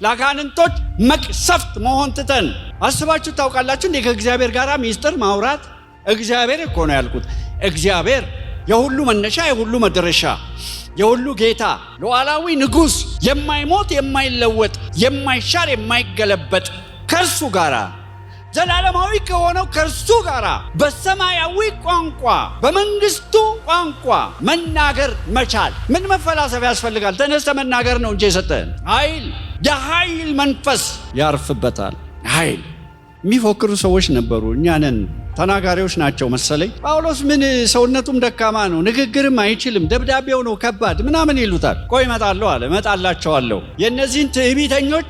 ለአጋንንቶች መቅሰፍት መሆን ትተን አስባችሁ ታውቃላችሁ እንዴ? ከእግዚአብሔር ጋር ሚስጥር ማውራት እግዚአብሔር እኮ ነው ያልኩት። እግዚአብሔር የሁሉ መነሻ የሁሉ መድረሻ የሁሉ ጌታ ሉዓላዊ ንጉሥ የማይሞት የማይለወጥ የማይሻር የማይገለበጥ ከእርሱ ጋር ዘላለማዊ ከሆነው ከእርሱ ጋር በሰማያዊ ቋንቋ በመንግስቱ ቋንቋ መናገር መቻል ምን መፈላሰፍ ያስፈልጋል? ተነስተ መናገር ነው እንጂ የሰጠን ኃይል የኃይል መንፈስ ያርፍበታል። ኃይል የሚፎክሩ ሰዎች ነበሩ። እኛንን ተናጋሪዎች ናቸው መሰለኝ። ጳውሎስ ምን ሰውነቱም ደካማ ነው፣ ንግግርም አይችልም፣ ደብዳቤው ነው ከባድ ምናምን ይሉታል። ቆይ እመጣለሁ አለ። እመጣላቸዋለሁ። የእነዚህን ትዕቢተኞች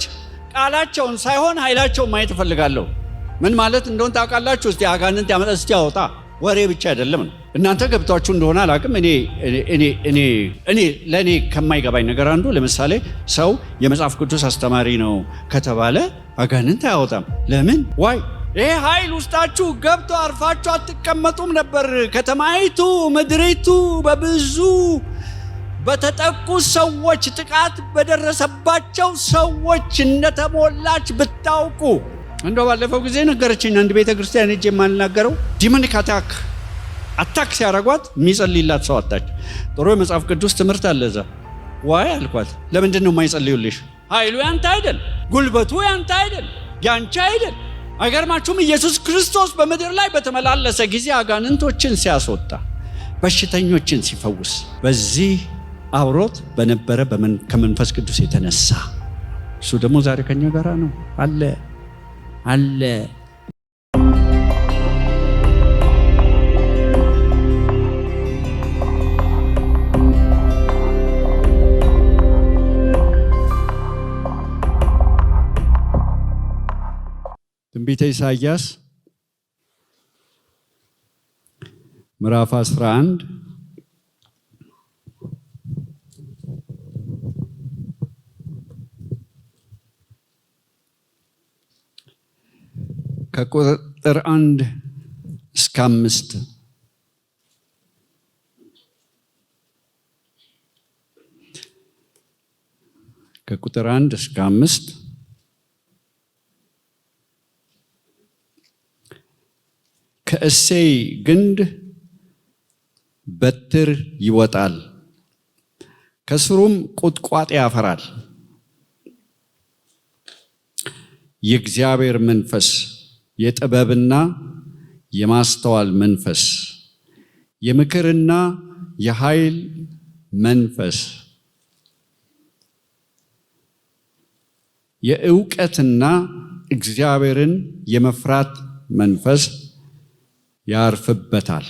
ቃላቸውን ሳይሆን ኃይላቸውን ማየት እፈልጋለሁ። ምን ማለት እንደሆን ታውቃላችሁ? እስቲ አጋንንት ያመጣ እስቲ ያወጣ ወሬ ብቻ አይደለም ነው። እናንተ ገብቷችሁ እንደሆነ አላውቅም። እኔ ለእኔ ከማይገባኝ ነገር አንዱ ለምሳሌ ሰው የመጽሐፍ ቅዱስ አስተማሪ ነው ከተባለ አጋንንት አያወጣም። ለምን? ዋይ ይሄ ኃይል ውስጣችሁ ገብቶ አርፋችሁ አትቀመጡም ነበር? ከተማይቱ ምድሪቱ በብዙ በተጠቁ ሰዎች ጥቃት በደረሰባቸው ሰዎች እንደተሞላች ብታውቁ። እንደው ባለፈው ጊዜ ነገረችኝ አንድ ቤተ ክርስቲያን እጄ የማልናገረው ዲሞኒክ አታክ ሲያረጓት የሚጸልይላት ሰው አጣች። ጥሩ የመጽሐፍ ቅዱስ ትምህርት አለ እዛ። ዋይ አልኳት። ለምንድን ነው የማይጸልዩልሽ? ኃይሉ ያንተ አይደል? ጉልበቱ ያንተ አይደል? ያንቺ አይደል? አይገርማችሁም? ኢየሱስ ክርስቶስ በምድር ላይ በተመላለሰ ጊዜ አጋንንቶችን ሲያስወጣ፣ በሽተኞችን ሲፈውስ በዚህ አብሮት በነበረ ከመንፈስ ቅዱስ የተነሳ እሱ ደግሞ ዛሬ ከኛ ጋር ነው አለ። ትንቢተ ኢሳይያስ ምዕራፍ 11 ከቁጥር 1 እስከ 5 ከቁጥር 1 እስከ 5 ከእሴይ ግንድ በትር ይወጣል፣ ከስሩም ቁጥቋጥ ያፈራል። የእግዚአብሔር መንፈስ የጥበብና የማስተዋል መንፈስ፣ የምክርና የኃይል መንፈስ፣ የእውቀትና እግዚአብሔርን የመፍራት መንፈስ ያርፍበታል።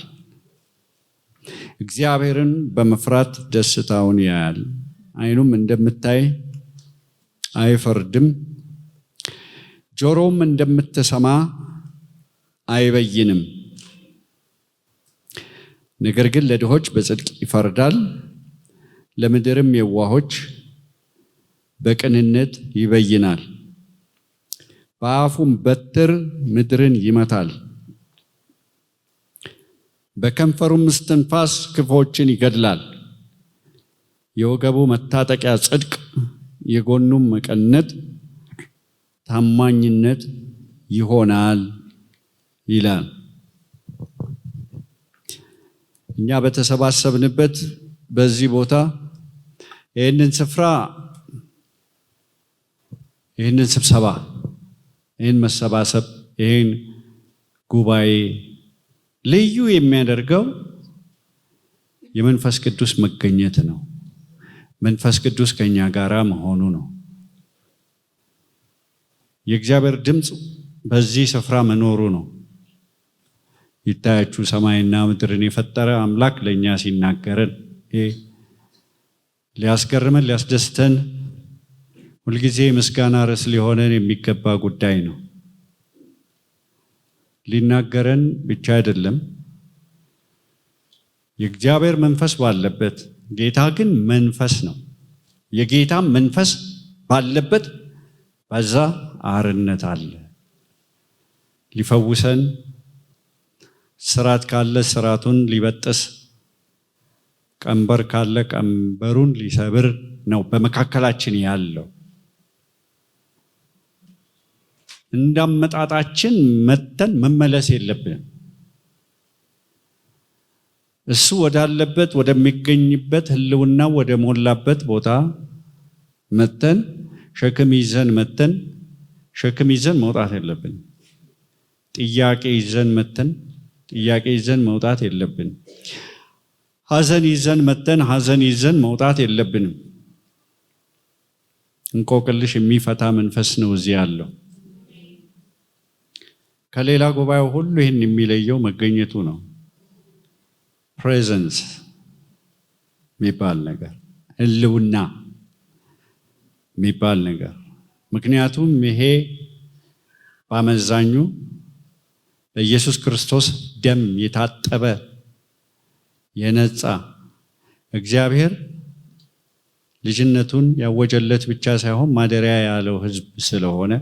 እግዚአብሔርን በመፍራት ደስታውን ያያል። ዓይኑም እንደምታይ አይፈርድም፣ ጆሮም እንደምትሰማ አይበይንም። ነገር ግን ለድሆች በጽድቅ ይፈርዳል፣ ለምድርም የዋሆች በቅንነት ይበይናል። በአፉም በትር ምድርን ይመታል፣ በከንፈሩም እስትንፋስ ክፉዎችን ይገድላል። የወገቡ መታጠቂያ ጽድቅ፣ የጎኑም መቀነት ታማኝነት ይሆናል ይላል። እኛ በተሰባሰብንበት በዚህ ቦታ ይህንን ስፍራ ይህንን ስብሰባ ይህን መሰባሰብ ይህን ጉባኤ ልዩ የሚያደርገው የመንፈስ ቅዱስ መገኘት ነው። መንፈስ ቅዱስ ከኛ ጋራ መሆኑ ነው። የእግዚአብሔር ድምፅ በዚህ ስፍራ መኖሩ ነው። ይታያችሁ ሰማይና ምድርን የፈጠረ አምላክ ለእኛ ሲናገረን ሊያስገርመን ሊያስደስተን ሁልጊዜ ምስጋና ርዕስ ሊሆነን የሚገባ ጉዳይ ነው። ሊናገረን ብቻ አይደለም። የእግዚአብሔር መንፈስ ባለበት፣ ጌታ ግን መንፈስ ነው። የጌታም መንፈስ ባለበት በዛ አርነት አለ። ሊፈውሰን፣ ስራት ካለ ስራቱን ሊበጥስ፣ ቀንበር ካለ ቀንበሩን ሊሰብር ነው በመካከላችን ያለው። እንዳመጣጣችን መተን መመለስ የለብንም። እሱ ወዳለበት ወደሚገኝበት ህልውና ወደ ሞላበት ቦታ መተን ሸክም ይዘን መውጣት የለብን። ጥያቄ ይዘን መተን ጥያቄ ይዘን መውጣት የለብን። ሐዘን ይዘን መተን ሐዘን ይዘን መውጣት የለብንም። እንቆቅልሽ የሚፈታ መንፈስ ነው እዚህ ያለው። ከሌላ ጉባኤው ሁሉ ይህን የሚለየው መገኘቱ ነው። ፕሬዘንስ የሚባል ነገር፣ ህልውና የሚባል ነገር። ምክንያቱም ይሄ በአመዛኙ በኢየሱስ ክርስቶስ ደም የታጠበ የነጻ እግዚአብሔር ልጅነቱን ያወጀለት ብቻ ሳይሆን ማደሪያ ያለው ህዝብ ስለሆነ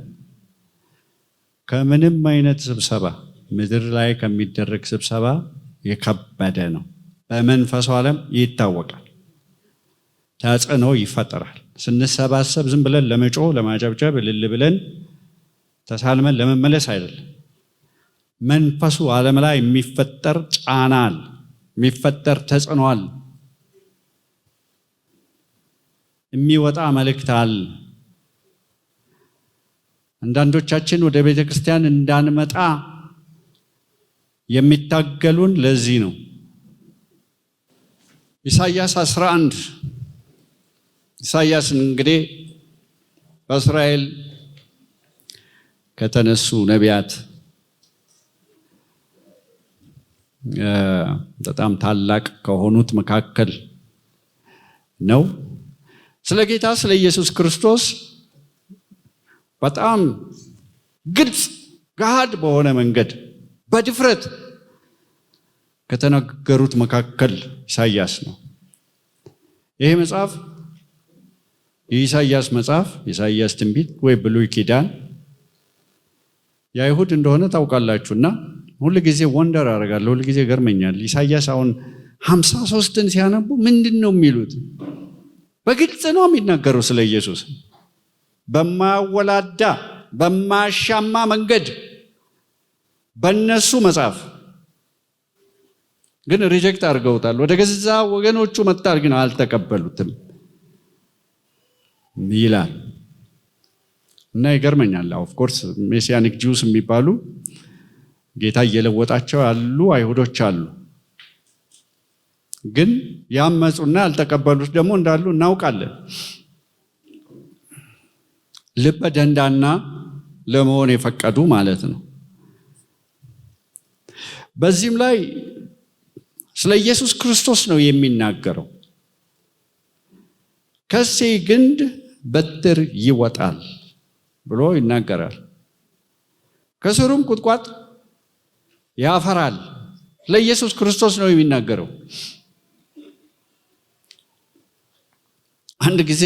ከምንም አይነት ስብሰባ ምድር ላይ ከሚደረግ ስብሰባ የከበደ ነው። በመንፈሱ ዓለም ይታወቃል። ተጽዕኖ ይፈጠራል። ስንሰባሰብ ዝም ብለን ለመጮ ለማጨብጨብ እልል ብለን ተሳልመን ለመመለስ አይደለም። መንፈሱ ዓለም ላይ የሚፈጠር ጫናል፣ የሚፈጠር ተጽዕኖል፣ የሚወጣ መልእክታል። አንዳንዶቻችን ወደ ቤተ ክርስቲያን እንዳንመጣ የሚታገሉን ለዚህ ነው። ኢሳይያስ 11 ኢሳይያስ እንግዲህ በእስራኤል ከተነሱ ነቢያት በጣም ታላቅ ከሆኑት መካከል ነው። ስለ ጌታ ስለ ኢየሱስ ክርስቶስ በጣም ግልጽ ገሃድ በሆነ መንገድ በድፍረት ከተናገሩት መካከል ኢሳይያስ ነው። ይሄ መጽሐፍ የኢሳይያስ መጽሐፍ፣ ኢሳይያስ ትንቢት ወይ ብሉይ ኪዳን የአይሁድ እንደሆነ ታውቃላችሁና ሁሉ ጊዜ ወንደር አደርጋለሁ፣ ሁሉ ጊዜ ገርመኛል። ኢሳይያስ አሁን 53ን ሲያነቡ ምንድነው የሚሉት? በግልጽ ነው የሚናገረው ስለ ኢየሱስ በማያወላዳ በማያሻማ መንገድ በእነሱ መጽሐፍ ግን ሪጀክት አድርገውታል። ወደ ገዛ ወገኖቹ መጣር ግን አልተቀበሉትም ይላል እና ይገርመኛል። ኦፍ ኮርስ ሜሲያኒክ ጁስ የሚባሉ ጌታ እየለወጣቸው ያሉ አይሁዶች አሉ። ግን ያመፁና ያልተቀበሉት ደግሞ እንዳሉ እናውቃለን። ልበ ደንዳና ለመሆን የፈቀዱ ማለት ነው። በዚህም ላይ ስለ ኢየሱስ ክርስቶስ ነው የሚናገረው። ከእሴይ ግንድ በትር ይወጣል ብሎ ይናገራል። ከስሩም ቁጥቋጥ ያፈራል። ለኢየሱስ ክርስቶስ ነው የሚናገረው። አንድ ጊዜ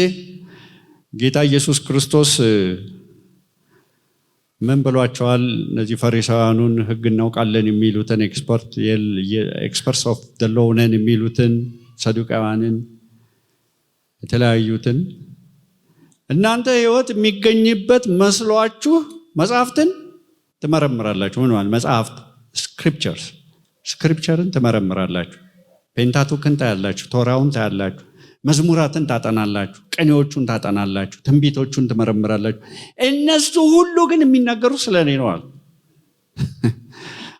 ጌታ ኢየሱስ ክርስቶስ ምን ብሏቸዋል? እነዚህ ፈሪሳውያኑን ሕግ እናውቃለን የሚሉትን ኤክስፐርትስ ኦፍ ዘ ሎው ነን የሚሉትን ሰዱቃውያንን የተለያዩትን እናንተ ሕይወት የሚገኝበት መስሏችሁ መጽሐፍትን ትመረምራላችሁ። ምን ማለት መጽሐፍት? ስክሪፕቸርን ትመረምራላችሁ። ፔንታቱክን ታያላችሁ፣ ቶራውን ታያላችሁ፣ መዝሙራትን ታጠናላችሁ፣ ቅኔዎቹን ታጠናላችሁ፣ ትንቢቶቹን ትመረምራላችሁ። እነሱ ሁሉ ግን የሚናገሩ ስለ እኔ ነው አለ።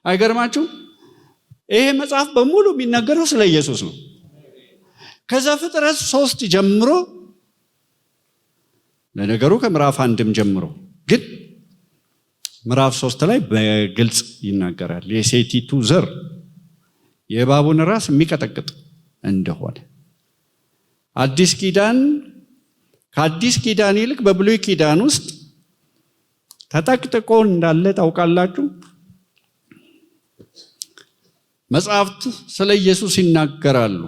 አይገርማችሁም? ይሄ መጽሐፍ በሙሉ የሚናገረው ስለ ኢየሱስ ነው። ከዘፍጥረት 3 ጀምሮ፣ ለነገሩ ከምዕራፍ 1ም ጀምሮ፣ ግን ምዕራፍ 3 ላይ በግልጽ ይናገራል የሴቲቱ ዘር የእባቡን ራስ የሚቀጠቅጥ እንደሆነ። አዲስ ኪዳን ከአዲስ ኪዳን ይልቅ በብሉይ ኪዳን ውስጥ ተጠቅጥቆ እንዳለ ታውቃላችሁ። መጽሐፍት ስለ ኢየሱስ ይናገራሉ።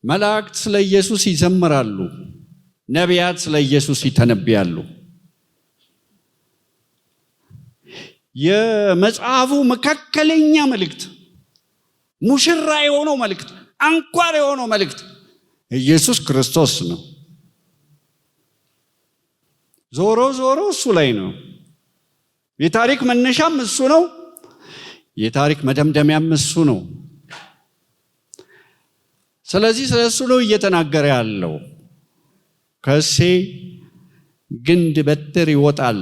መላእክት ስለ ኢየሱስ ይዘምራሉ። ነቢያት ስለ ኢየሱስ ይተነብያሉ። የመጽሐፉ መካከለኛ መልእክት፣ ሙሽራ የሆነው መልእክት፣ አንኳር የሆነው መልእክት ኢየሱስ ክርስቶስ ነው። ዞሮ ዞሮ እሱ ላይ ነው የታሪክ መነሻም እሱ ነው፣ የታሪክ መደምደሚያም እሱ ነው። ስለዚህ ስለሱ ነው እየተናገረ ያለው። ከእሴይ ግንድ በትር ይወጣል፣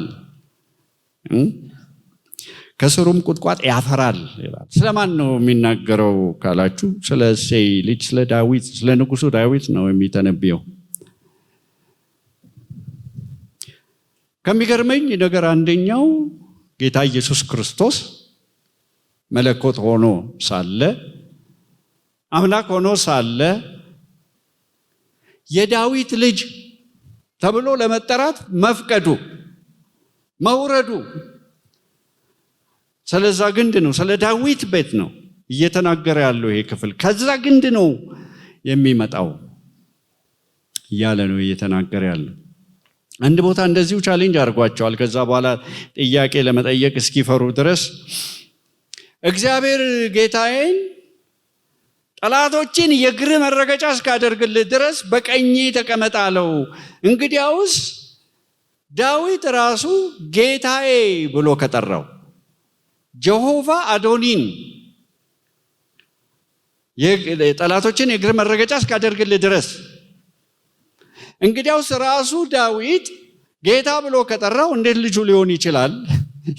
ከስሩም ቁጥቋጥ ያፈራል ይላል። ስለማን ነው የሚናገረው ካላችሁ፣ ስለ እሴይ ልጅ ስለ ዳዊት፣ ስለ ንጉሱ ዳዊት ነው የሚተነብየው። ከሚገርመኝ ነገር አንደኛው ጌታ ኢየሱስ ክርስቶስ መለኮት ሆኖ ሳለ አምላክ ሆኖ ሳለ የዳዊት ልጅ ተብሎ ለመጠራት መፍቀዱ መውረዱ ስለዛ ግንድ ነው፣ ስለ ዳዊት ቤት ነው እየተናገረ ያለው ይሄ ክፍል። ከዛ ግንድ ነው የሚመጣው እያለ ነው እየተናገረ ያለው። አንድ ቦታ እንደዚሁ ቻሌንጅ አድርጓቸዋል። ከዛ በኋላ ጥያቄ ለመጠየቅ እስኪፈሩ ድረስ እግዚአብሔር ጌታዬን ጠላቶችን የእግር መረገጫ እስካደርግልህ ድረስ በቀኜ ተቀመጥ አለው። እንግዲያውስ ዳዊት ራሱ ጌታዬ ብሎ ከጠራው ጀሆቫ አዶኒን ጠላቶችን የእግር መረገጫ እስካደርግልህ ድረስ፣ እንግዲያውስ ራሱ ዳዊት ጌታ ብሎ ከጠራው እንዴት ልጁ ሊሆን ይችላል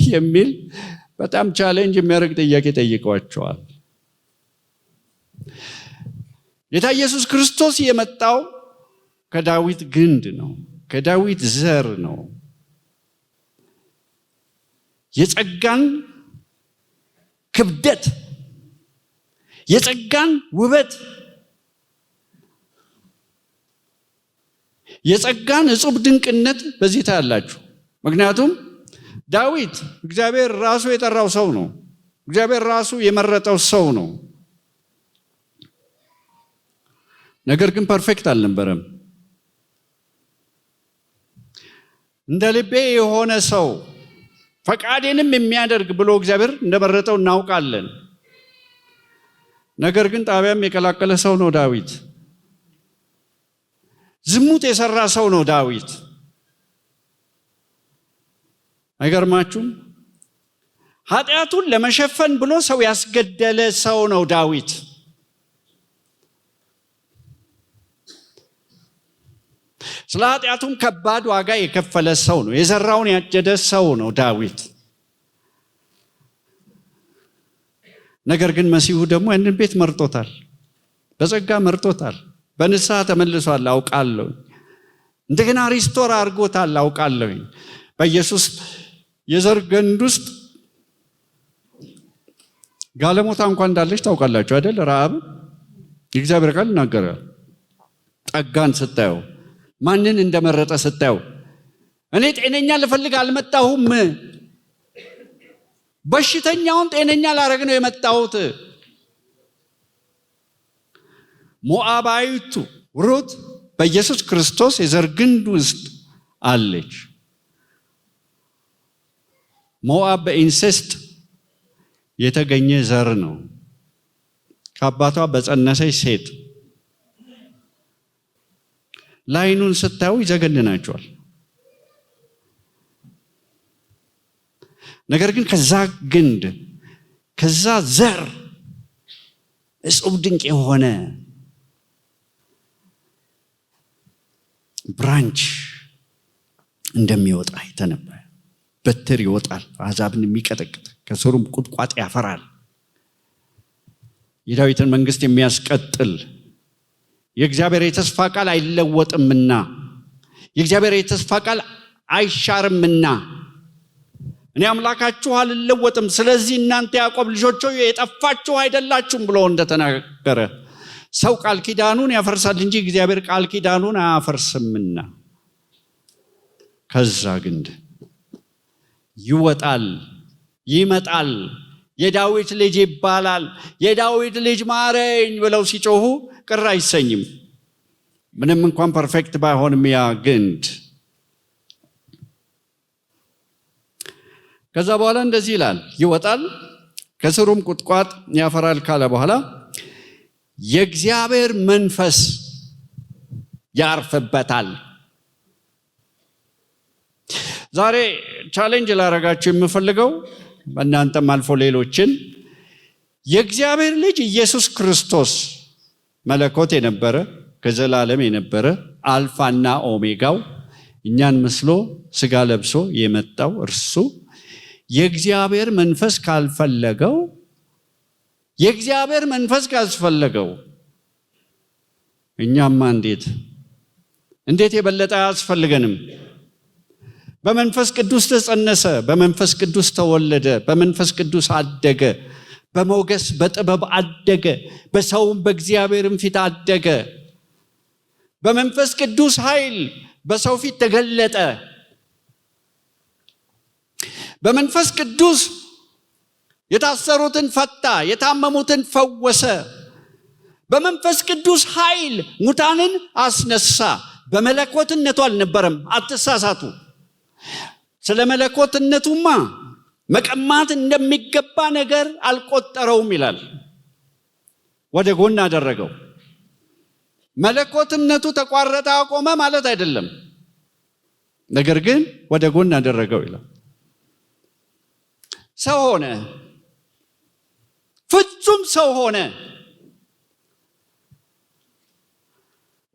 የሚል በጣም ቻሌንጅ የሚያደርግ ጥያቄ ጠይቀዋቸዋል። ጌታ ኢየሱስ ክርስቶስ የመጣው ከዳዊት ግንድ ነው፣ ከዳዊት ዘር ነው። የጸጋን ክብደት፣ የጸጋን ውበት፣ የጸጋን እጹብ ድንቅነት በዚህ ታያላችሁ። ምክንያቱም ዳዊት እግዚአብሔር ራሱ የጠራው ሰው ነው፣ እግዚአብሔር ራሱ የመረጠው ሰው ነው። ነገር ግን ፐርፌክት አልነበረም። እንደ ልቤ የሆነ ሰው ፈቃዴንም የሚያደርግ ብሎ እግዚአብሔር እንደመረጠው እናውቃለን። ነገር ግን ጣቢያም የቀላቀለ ሰው ነው ዳዊት። ዝሙት የሰራ ሰው ነው ዳዊት። አይገርማችሁም? ኃጢአቱን ለመሸፈን ብሎ ሰው ያስገደለ ሰው ነው ዳዊት። ስለ ኃጢአቱም ከባድ ዋጋ የከፈለ ሰው ነው። የዘራውን ያጨደ ሰው ነው ዳዊት። ነገር ግን መሲሁ ደግሞ ያንን ቤት መርጦታል፣ በጸጋ መርጦታል። በንስሐ ተመልሷል አውቃለሁ። እንደገና ሪስቶር አድርጎታል አውቃለሁ። በኢየሱስ የዘር ግንድ ውስጥ ጋለሞታ እንኳን እንዳለች ታውቃላችሁ አይደል? ረዓብ የእግዚአብሔር ቃል ይናገራል። ጠጋን ስታየው፣ ማንን እንደመረጠ ስታየው፣ እኔ ጤነኛ ልፈልግ አልመጣሁም፣ በሽተኛውን ጤነኛ ላረግ ነው የመጣሁት። ሞዓባዊቱ ሩት በኢየሱስ ክርስቶስ የዘር ግንድ ውስጥ አለች። ሞዓብ በኢንሴስት የተገኘ ዘር ነው፣ ከአባቷ በጸነሰች ሴት። ላይኑን ስታዩ ይዘገንናቸዋል። ነገር ግን ከዛ ግንድ ከዛ ዘር እጹብ ድንቅ የሆነ ብራንች እንደሚወጣ የተነበየ በትር ይወጣል፣ አሕዛብን የሚቀጠቅጥ ከስሩም ቁጥቋጥ ያፈራል። የዳዊትን መንግስት የሚያስቀጥል የእግዚአብሔር የተስፋ ቃል አይለወጥምና፣ የእግዚአብሔር የተስፋ ቃል አይሻርምና፣ እኔ አምላካችሁ አልለወጥም፣ ስለዚህ እናንተ ያዕቆብ ልጆች ሆይ የጠፋችሁ አይደላችሁም ብሎ እንደተናገረ ሰው ቃል ኪዳኑን ያፈርሳል እንጂ እግዚአብሔር ቃል ኪዳኑን አያፈርስምና ከዛ ግንድ ይወጣል፣ ይመጣል፣ የዳዊት ልጅ ይባላል። የዳዊት ልጅ ማረኝ ብለው ሲጮሁ ቅር አይሰኝም፣ ምንም እንኳን ፐርፌክት ባይሆንም ያ ግንድ። ከዛ በኋላ እንደዚህ ይላል፣ ይወጣል ከስሩም ቁጥቋጥ ያፈራል ካለ በኋላ የእግዚአብሔር መንፈስ ያርፍበታል። ዛሬ ቻሌንጅ ላረጋችሁ የምፈልገው በእናንተም አልፎ ሌሎችን የእግዚአብሔር ልጅ ኢየሱስ ክርስቶስ መለኮት የነበረ ከዘላለም የነበረ አልፋና ኦሜጋው እኛን መስሎ ስጋ ለብሶ የመጣው እርሱ የእግዚአብሔር መንፈስ ካልፈለገው የእግዚአብሔር መንፈስ ካስፈለገው እኛማ እንዴት የበለጠ አያስፈልገንም? በመንፈስ ቅዱስ ተጸነሰ፣ በመንፈስ ቅዱስ ተወለደ፣ በመንፈስ ቅዱስ አደገ፣ በሞገስ በጥበብ አደገ፣ በሰውም በእግዚአብሔርም ፊት አደገ፣ በመንፈስ ቅዱስ ኃይል በሰው ፊት ተገለጠ፣ በመንፈስ ቅዱስ የታሰሩትን ፈታ፣ የታመሙትን ፈወሰ፣ በመንፈስ ቅዱስ ኃይል ሙታንን አስነሳ። በመለኮትነቱ አልነበረም፣ አትሳሳቱ። ስለ መለኮትነቱማ መቀማት እንደሚገባ ነገር አልቆጠረውም ይላል። ወደ ጎን አደረገው። መለኮትነቱ ተቋረጠ አቆመ ማለት አይደለም፣ ነገር ግን ወደ ጎን አደረገው ይላል። ሰው ሆነ፣ ፍጹም ሰው ሆነ።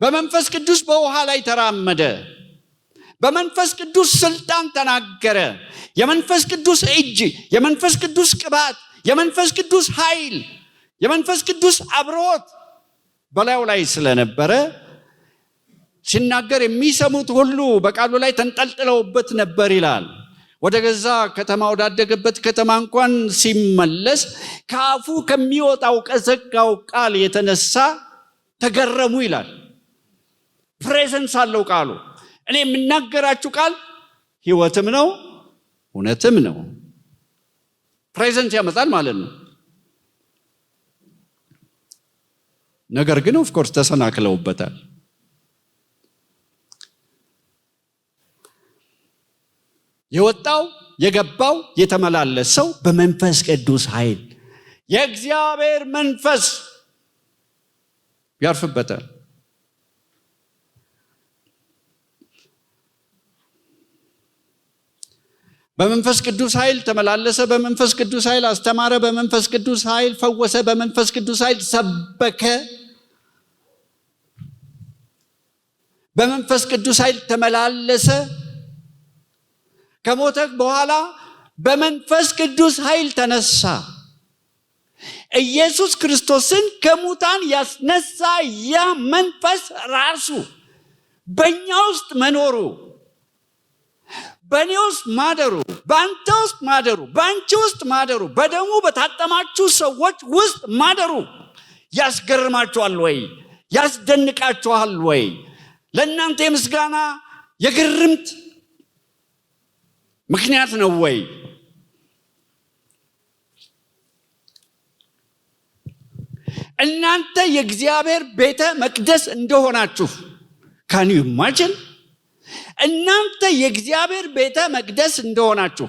በመንፈስ ቅዱስ በውሃ ላይ ተራመደ። በመንፈስ ቅዱስ ስልጣን ተናገረ። የመንፈስ ቅዱስ እጅ፣ የመንፈስ ቅዱስ ቅባት፣ የመንፈስ ቅዱስ ኃይል፣ የመንፈስ ቅዱስ አብሮት በላዩ ላይ ስለነበረ ሲናገር የሚሰሙት ሁሉ በቃሉ ላይ ተንጠልጥለውበት ነበር ይላል። ወደ ገዛ ከተማ ወዳደገበት ከተማ እንኳን ሲመለስ ከአፉ ከሚወጣው ከዘጋው ቃል የተነሳ ተገረሙ ይላል። ፕሬዘንስ አለው ቃሉ። እኔ የምናገራችሁ ቃል ሕይወትም ነው እውነትም ነው። ፕሬዘንስ ያመጣል ማለት ነው። ነገር ግን ኦፍ ኮርስ ተሰናክለውበታል። የወጣው የገባው የተመላለሰው በመንፈስ ቅዱስ ኃይል የእግዚአብሔር መንፈስ ያርፍበታል። በመንፈስ ቅዱስ ኃይል ተመላለሰ፣ በመንፈስ ቅዱስ ኃይል አስተማረ፣ በመንፈስ ቅዱስ ኃይል ፈወሰ፣ በመንፈስ ቅዱስ ኃይል ሰበከ፣ በመንፈስ ቅዱስ ኃይል ተመላለሰ። ከሞተ በኋላ በመንፈስ ቅዱስ ኃይል ተነሳ። ኢየሱስ ክርስቶስን ከሙታን ያስነሳ ያ መንፈስ ራሱ በእኛ ውስጥ መኖሩ፣ በእኔ ውስጥ ማደሩ፣ በአንተ ውስጥ ማደሩ፣ በአንቺ ውስጥ ማደሩ፣ በደሙ በታጠማችሁ ሰዎች ውስጥ ማደሩ ያስገርማችኋል ወይ? ያስደንቃችኋል ወይ? ለእናንተ የምስጋና የግርምት ምክንያት ነው ወይ? እናንተ የእግዚአብሔር ቤተ መቅደስ እንደሆናችሁ ካን ዩ ኢማጂን? እናንተ የእግዚአብሔር ቤተ መቅደስ እንደሆናችሁ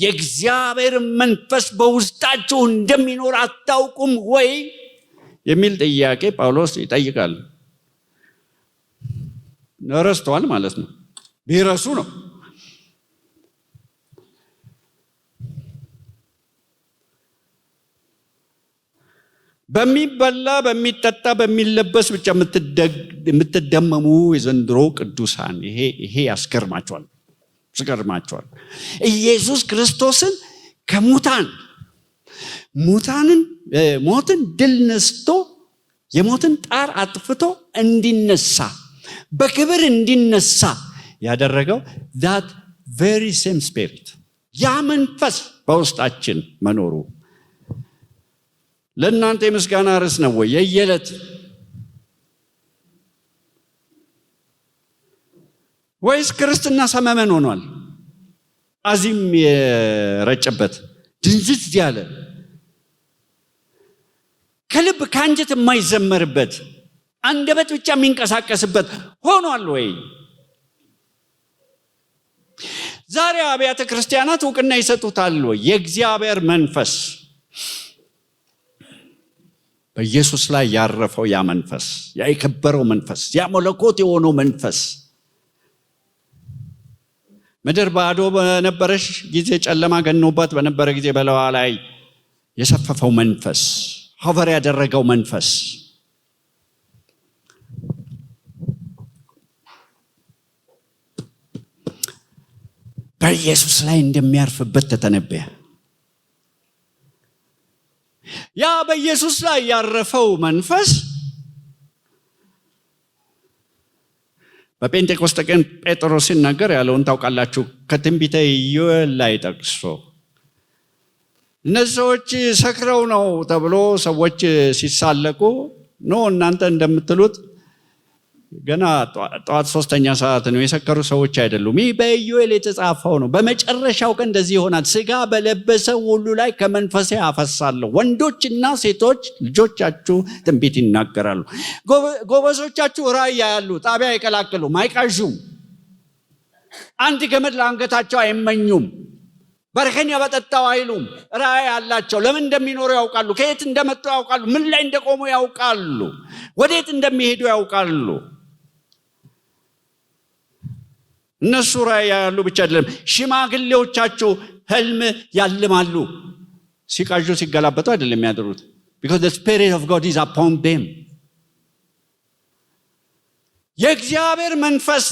የእግዚአብሔር መንፈስ በውስጣችሁ እንደሚኖር አታውቁም ወይ የሚል ጥያቄ ጳውሎስ ይጠይቃል። ረስተዋል ማለት ነው። ቢረሱ ነው። በሚበላ በሚጠጣ በሚለበስ ብቻ የምትደመሙ የዘንድሮ ቅዱሳን ይሄ ያስገርማቸዋል። ኢየሱስ ክርስቶስን ሞትን ድል ነስቶ የሞትን ጣር አጥፍቶ እንዲነሳ በክብር እንዲነሳ ያደረገው that very same spirit ያ መንፈስ በውስጣችን መኖሩ ለእናንተ የምስጋና ርዕስ ነው ወይ? የየዕለት ወይስ ክርስትና ሰመመን ሆኗል? አዚም የረጨበት ድንዝዝ ያለ ከልብ ከአንጀት የማይዘመርበት አንደበት ብቻ የሚንቀሳቀስበት ሆኗል ወይ? ዛሬ አብያተ ክርስቲያናት እውቅና ይሰጡታል ወይ? የእግዚአብሔር መንፈስ በኢየሱስ ላይ ያረፈው ያ መንፈስ፣ ያ የከበረው መንፈስ፣ ያ መለኮት የሆነው መንፈስ ምድር ባዶ በነበረች ጊዜ ጨለማ ገኖባት በነበረ ጊዜ በላዋ ላይ የሰፈፈው መንፈስ ሆቨር ያደረገው መንፈስ በኢየሱስ ላይ እንደሚያርፍበት ተተነበየ። ያ በኢየሱስ ላይ ያረፈው መንፈስ በጴንጤቆስጤ ቀን ጴጥሮስ ሲናገር ያለውን ታውቃላችሁ። ከትንቢተ ኢዮኤል ላይ ጠቅሶ እነዚህ ሰዎች ሰክረው ነው ተብሎ ሰዎች ሲሳለቁ ነው እናንተ እንደምትሉት ገና ጠዋት 3ኛ ሰዓት ነው፣ የሰከሩ ሰዎች አይደሉም። ይህ በኢዮኤል የተጻፈው ነው። በመጨረሻው ቀን እንደዚህ ይሆናል፣ ሥጋ በለበሰ ሁሉ ላይ ከመንፈሴ አፈሳለሁ፣ ወንዶችና ሴቶች ልጆቻችሁ ትንቢት ይናገራሉ፣ ጎበዞቻችሁ ራእይ ያያሉ፣ ጣቢያ አይቀላቅሉም፣ አይቃዡም፣ አንድ ገመድ ለአንገታቸው አይመኙም፣ በረከኛ በጠጣው አይሉም። ራእይ አላቸው። ለምን እንደሚኖሩ ያውቃሉ፣ ከየት እንደመጡ ያውቃሉ፣ ምን ላይ እንደቆሙ ያውቃሉ፣ ወዴት እንደሚሄዱ ያውቃሉ። እነሱ ራእይ ያያሉ ብቻ አይደለም፣ ሽማግሌዎቻቸው ህልም ያልማሉ። ሲቃዡ ሲገላበጡ አይደለም የሚያድሩት። because the spirit of God is upon them። የእግዚአብሔር መንፈስ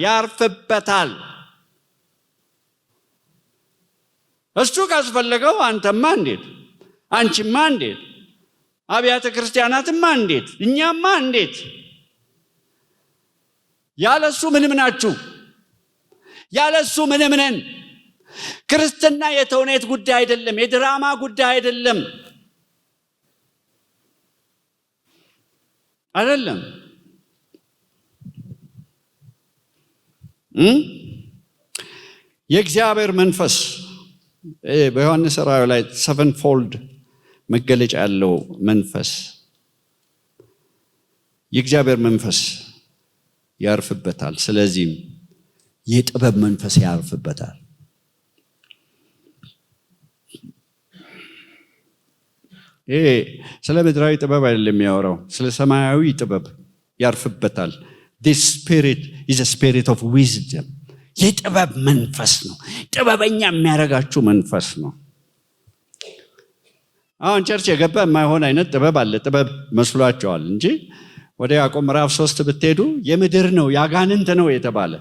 ያርፍበታል። እሱ ካስፈለገው አንተማ እንዴት፣ አንቺማ እንዴት፣ አብያተ ክርስቲያናትማ እንዴት፣ እኛማ እንዴት። ያለሱ ምንም ናችሁ፣ ያለሱ ምንም ነን። ክርስትና የተውኔት ጉዳይ አይደለም፣ የድራማ ጉዳይ አይደለም። የእግዚአብሔር መንፈስ በዮሐንስ ራእይ ላይ 7ፎልድ መገለጫ ያለው መንፈስ የእግዚአብሔር መንፈስ ያርፍበታል። ስለዚህም የጥበብ መንፈስ ያርፍበታል። ይሄ ስለ ምድራዊ ጥበብ አይደለም የሚያወራው፣ ስለ ሰማያዊ ጥበብ ያርፍበታል። this spirit is a spirit of wisdom። የጥበብ መንፈስ ነው። ጥበበኛ የሚያረጋችሁ መንፈስ ነው። አሁን ቸርች የገባ የማይሆን አይነት ጥበብ አለ። ጥበብ መስሏቸዋል እንጂ ወደ ያዕቆብ ምዕራፍ 3 ብትሄዱ የምድር ነው ያጋንንት ነው የተባለ፣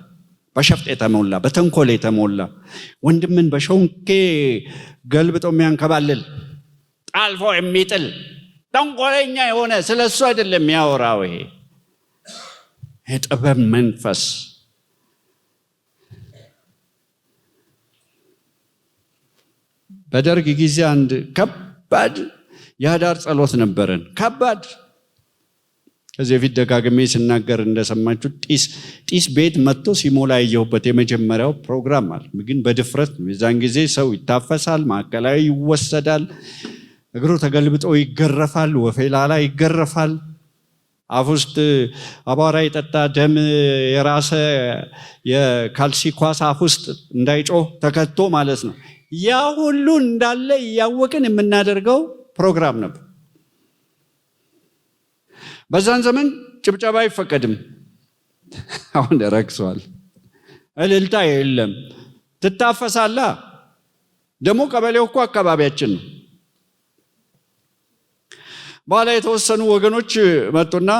በሸፍጥ የተሞላ በተንኮል የተሞላ ወንድምን በሾንኬ ገልብጦ የሚያንከባልል ጣልፎ የሚጥል ተንኮለኛ የሆነ ስለሱ አይደለም የሚያወራው። ይሄ የጥበብ መንፈስ በደርግ ጊዜ አንድ ከባድ የህዳር ጸሎት ነበረን። ከባድ ከዚህ በፊት ደጋግሜ ስናገር እንደሰማችሁ ጢስ ቤት መጥቶ ሲሞላ ያየሁበት የመጀመሪያው ፕሮግራም አለ። ግን በድፍረት ነው። የዛን ጊዜ ሰው ይታፈሳል፣ ማዕከላዊ ይወሰዳል፣ እግሩ ተገልብጦ ይገረፋል፣ ወፌላላ ይገረፋል፣ አፍ ውስጥ አቧራ የጠጣ ደም የራሰ የካልሲ ኳስ አፍ ውስጥ እንዳይጮህ ተከቶ ማለት ነው። ያ ሁሉ እንዳለ እያወቅን የምናደርገው ፕሮግራም ነበር። በዛን ዘመን ጭብጨባ አይፈቀድም። አሁን ረክሷል። እልልታ የለም። ትታፈሳላ። ደግሞ ቀበሌው እኮ አካባቢያችን ነው። በኋላ የተወሰኑ ወገኖች መጡና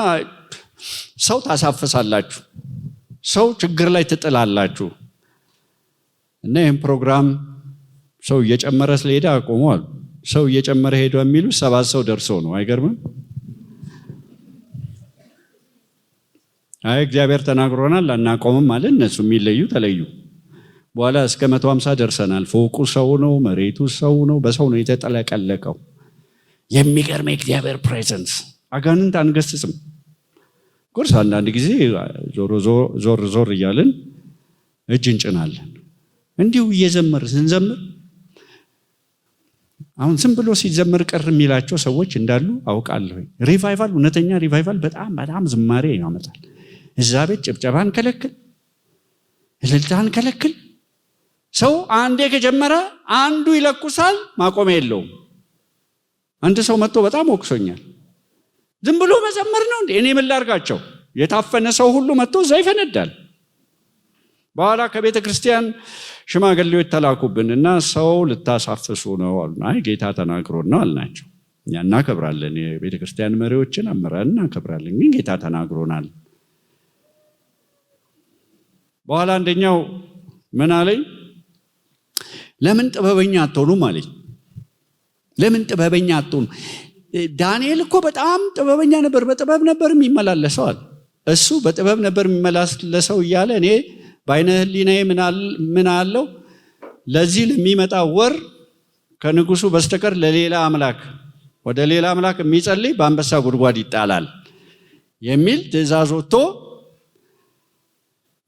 ሰው ታሳፍሳላችሁ፣ ሰው ችግር ላይ ትጥላላችሁ እና ይህም ፕሮግራም ሰው እየጨመረ ስለሄደ አቆመዋል። ሰው እየጨመረ ሄዶ የሚሉ 7 ሰው ደርሶ ነው። አይገርምም? አይ እግዚአብሔር ተናግሮናል አናቆምም ማለት እነሱ የሚለዩ ተለዩ። በኋላ እስከ 150 ደርሰናል። ፎቁ ሰው ነው፣ መሬቱ ሰው ነው፣ በሰው ነው የተጠለቀለቀው። የሚገርም የእግዚአብሔር ፕሬዘንስ። አጋንንት አንገስጽም። ቁርስ አንዳንድ ጊዜ ዞር እያልን እጅ እንጭናለን። እንዲሁ እየዘመር ስንዘምር አሁን ዝም ብሎ ሲዘምር ቅር የሚላቸው ሰዎች እንዳሉ አውቃለሁ። ሪቫይቫል፣ እውነተኛ ሪቫይቫል በጣም ዝማሬ ያመጣል። እዛ ቤት ጭብጨባን ከለክል፣ እልልታን ከለክል። ሰው አንዴ ከጀመረ አንዱ ይለኩሳል፣ ማቆሚያ የለውም። አንድ ሰው መጥቶ በጣም ወቅሶኛል። ዝም ብሎ መዘመር ነው እንዴ? እኔ ምን ላድርጋቸው? የታፈነ ሰው ሁሉ መጥቶ እዛ ይፈነዳል። በኋላ ከቤተ ክርስቲያን ሽማግሌዎች ተላኩብንና ሰው ልታሳፍሱ ነው አሉና፣ አይ ጌታ ተናግሮን ነው አልናቸው። እኛ እናከብራለን፣ የቤተ ክርስቲያን መሪዎችን አምረን እናከብራለን፣ ግን ጌታ ተናግሮናል። በኋላ አንደኛው ምን አለኝ? ለምን ጥበበኛ አትሆኑም አለኝ። ለምን ጥበበኛ አትሆኑም? ዳንኤል እኮ በጣም ጥበበኛ ነበር፣ በጥበብ ነበር የሚመላለሰው አለ። እሱ በጥበብ ነበር የሚመላለሰው እያለ እኔ በዓይነ ሕሊናዬ ምን አለው? ለዚህ ለሚመጣ ወር ከንጉሱ በስተቀር ለሌላ አምላክ ወደ ሌላ አምላክ የሚጸልይ በአንበሳ ጉድጓድ ይጣላል የሚል ትእዛዝ ወጥቶ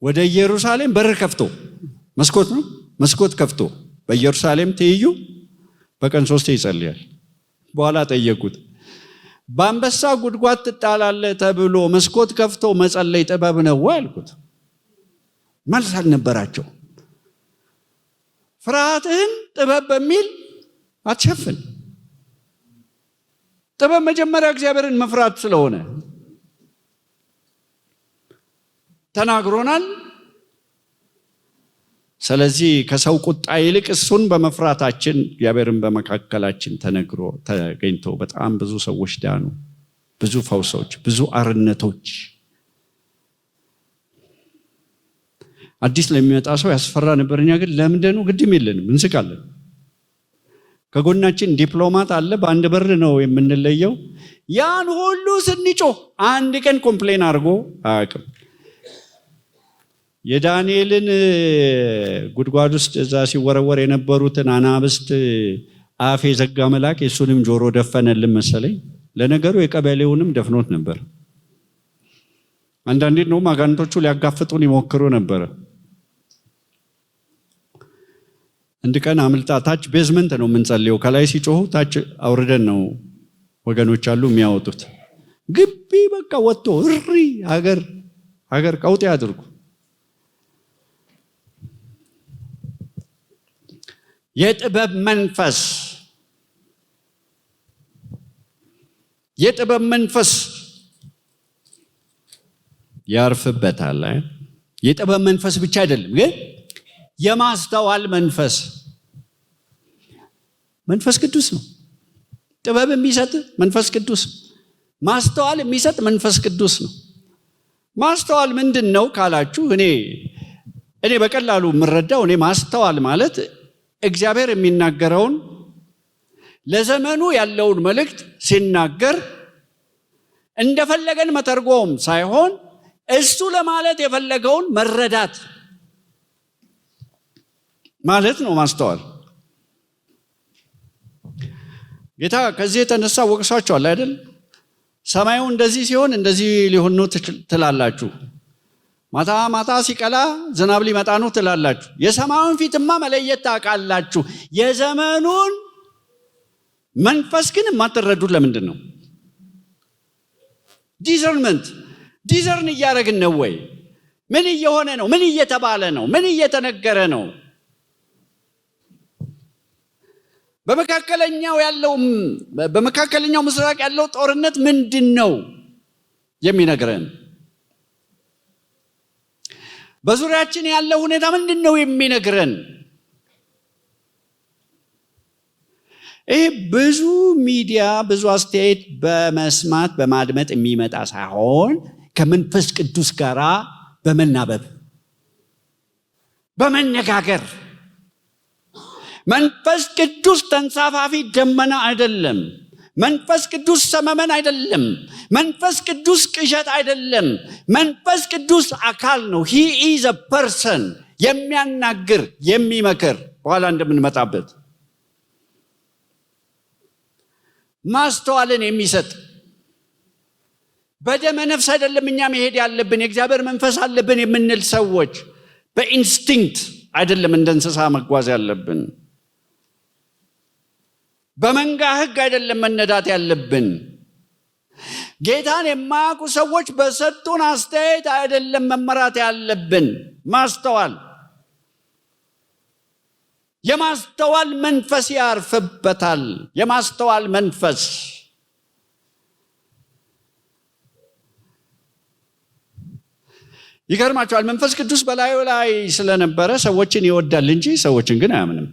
ወደ ኢየሩሳሌም በር ከፍቶ መስኮት ከፍቶ በኢየሩሳሌም ትይዩ በቀን 3 ይጸልያል። በኋላ ጠየቁት፣ በአንበሳ ጉድጓድ ትጣላለህ ተብሎ መስኮት ከፍቶ መጸለይ ጥበብ ነው አልኩት። መልስ አልነበራቸው። ፍርሃትህን ጥበብ በሚል አትሸፍን። ጥበብ መጀመሪያ እግዚአብሔርን መፍራት ስለሆነ ተናግሮናል። ስለዚህ ከሰው ቁጣ ይልቅ እሱን በመፍራታችን እግዚአብሔርን በመካከላችን ተገኝቶ በጣም ብዙ ሰዎች ዳኑ። ብዙ ፈውሶች፣ ብዙ አርነቶች። አዲስ ለሚመጣ ሰው ያስፈራ ነበር። እኛ ግን ለምንድን ነው ግድም የለንም፣ እንስቃለን። ከጎናችን ዲፕሎማት አለ፣ በአንድ በር ነው የምንለየው። ያን ሁሉ ስንጮህ አንድ ቀን ኮምፕሌን አድርጎ አያውቅም። የዳንኤልን ጉድጓድ ውስጥ እዛ ሲወረወር የነበሩትን አናብስት አፍ የዘጋ መልአክ የሱንም ጆሮ ደፈነልን መሰለኝ። ለነገሩ የቀበሌውንም ደፍኖት ነበር። አንዳንዴ ነው አጋንንቶቹ ሊያጋፍጡን ይሞክሩ ነበር። አንድ ቀን አምልጣ ታች ቤዝመንት ነው የምንጸልየው። ከላይ ሲጮሁ ታች አውርደን ነው ወገኖች አሉ የሚያወጡት። ግቢ በቃ ወጥቶ እሪ ሀገር ቀውጤ አድርጉ። የጥበብ መንፈስ ያርፍበታል። የጥበብ መንፈስ ብቻ አይደለም ግን የማስተዋል መንፈስ ቅዱስ ነው። ጥበብ የሚሰጥ መንፈስ ቅዱስ፣ ማስተዋል የሚሰጥ መንፈስ ቅዱስ ነው። ማስተዋል ምንድን ነው ካላችሁ እኔ በቀላሉ የምረዳው ማስተዋል ማለት እግዚአብሔር የሚናገረውን ለዘመኑ ያለውን መልእክት ሲናገር እንደፈለገን መተርጎም ሳይሆን እሱ ለማለት የፈለገውን መረዳት ማለት ነው ማስተዋል። ጌታ ከዚህ የተነሳ ወቅሷቸዋል አይደል? ሰማዩ እንደዚህ ሲሆን እንደዚህ ሊሆን ነው ትላላችሁ፣ ማታ ሲቀላ ዝናብ ሊመጣ ነው ትላላችሁ። የሰማዩን ፊትማ መለየት ታውቃላችሁ፣ የዘመኑን መንፈስ ግን የማትረዱት ለምንድን ነው? ዲዘርን እያደረግን ነው ወይ? ምን እየሆነ ነው? ምን እየተባለ ነው? ምን እየተነገረ ነው? በመካከለኛው ምስራቅ ያለው ጦርነት ምንድን ነው የሚነግረን? በዙሪያችን ያለው ሁኔታ ምንድን ነው የሚነግረን? ይህ ብዙ ሚዲያ ብዙ አስተያየት በመስማት በማድመጥ የሚመጣ ሳይሆን ከመንፈስ ቅዱስ ጋር በመናበብ በመነጋገር። መንፈስ ቅዱስ ተንሳፋፊ ደመና አይደለም። መንፈስ ቅዱስ ሰመመን አይደለም። መንፈስ ቅዱስ ቅዠት አይደለም። መንፈስ ቅዱስ አካል ነው። ሂ ኢዝ አ ፐርሰን፣ የሚያናግር የሚመክር፣ በኋላ እንደምንመጣበት ማስተዋልን የሚሰጥ በደመ ነፍስ አይደለም እኛ መሄድ ያለብን። የእግዚአብሔር መንፈስ አለብን የምንል ሰዎች በኢንስቲንክት አይደለም እንደ እንስሳ መጓዝ ያለብን። በመንጋ ሕግ አይደለም መነዳት ያለብን። ጌታን የማያውቁ ሰዎች በሰጡን አስተያየት አይደለም መመራት ያለብን። የማስተዋል መንፈስ ያርፍበታል። የማስተዋል መንፈስ ይገርማቸዋል። መንፈስ ቅዱስ በላዩ ላይ ስለነበረ ሰዎችን ይወዳል እንጂ ሰዎችን ግን አያምንም።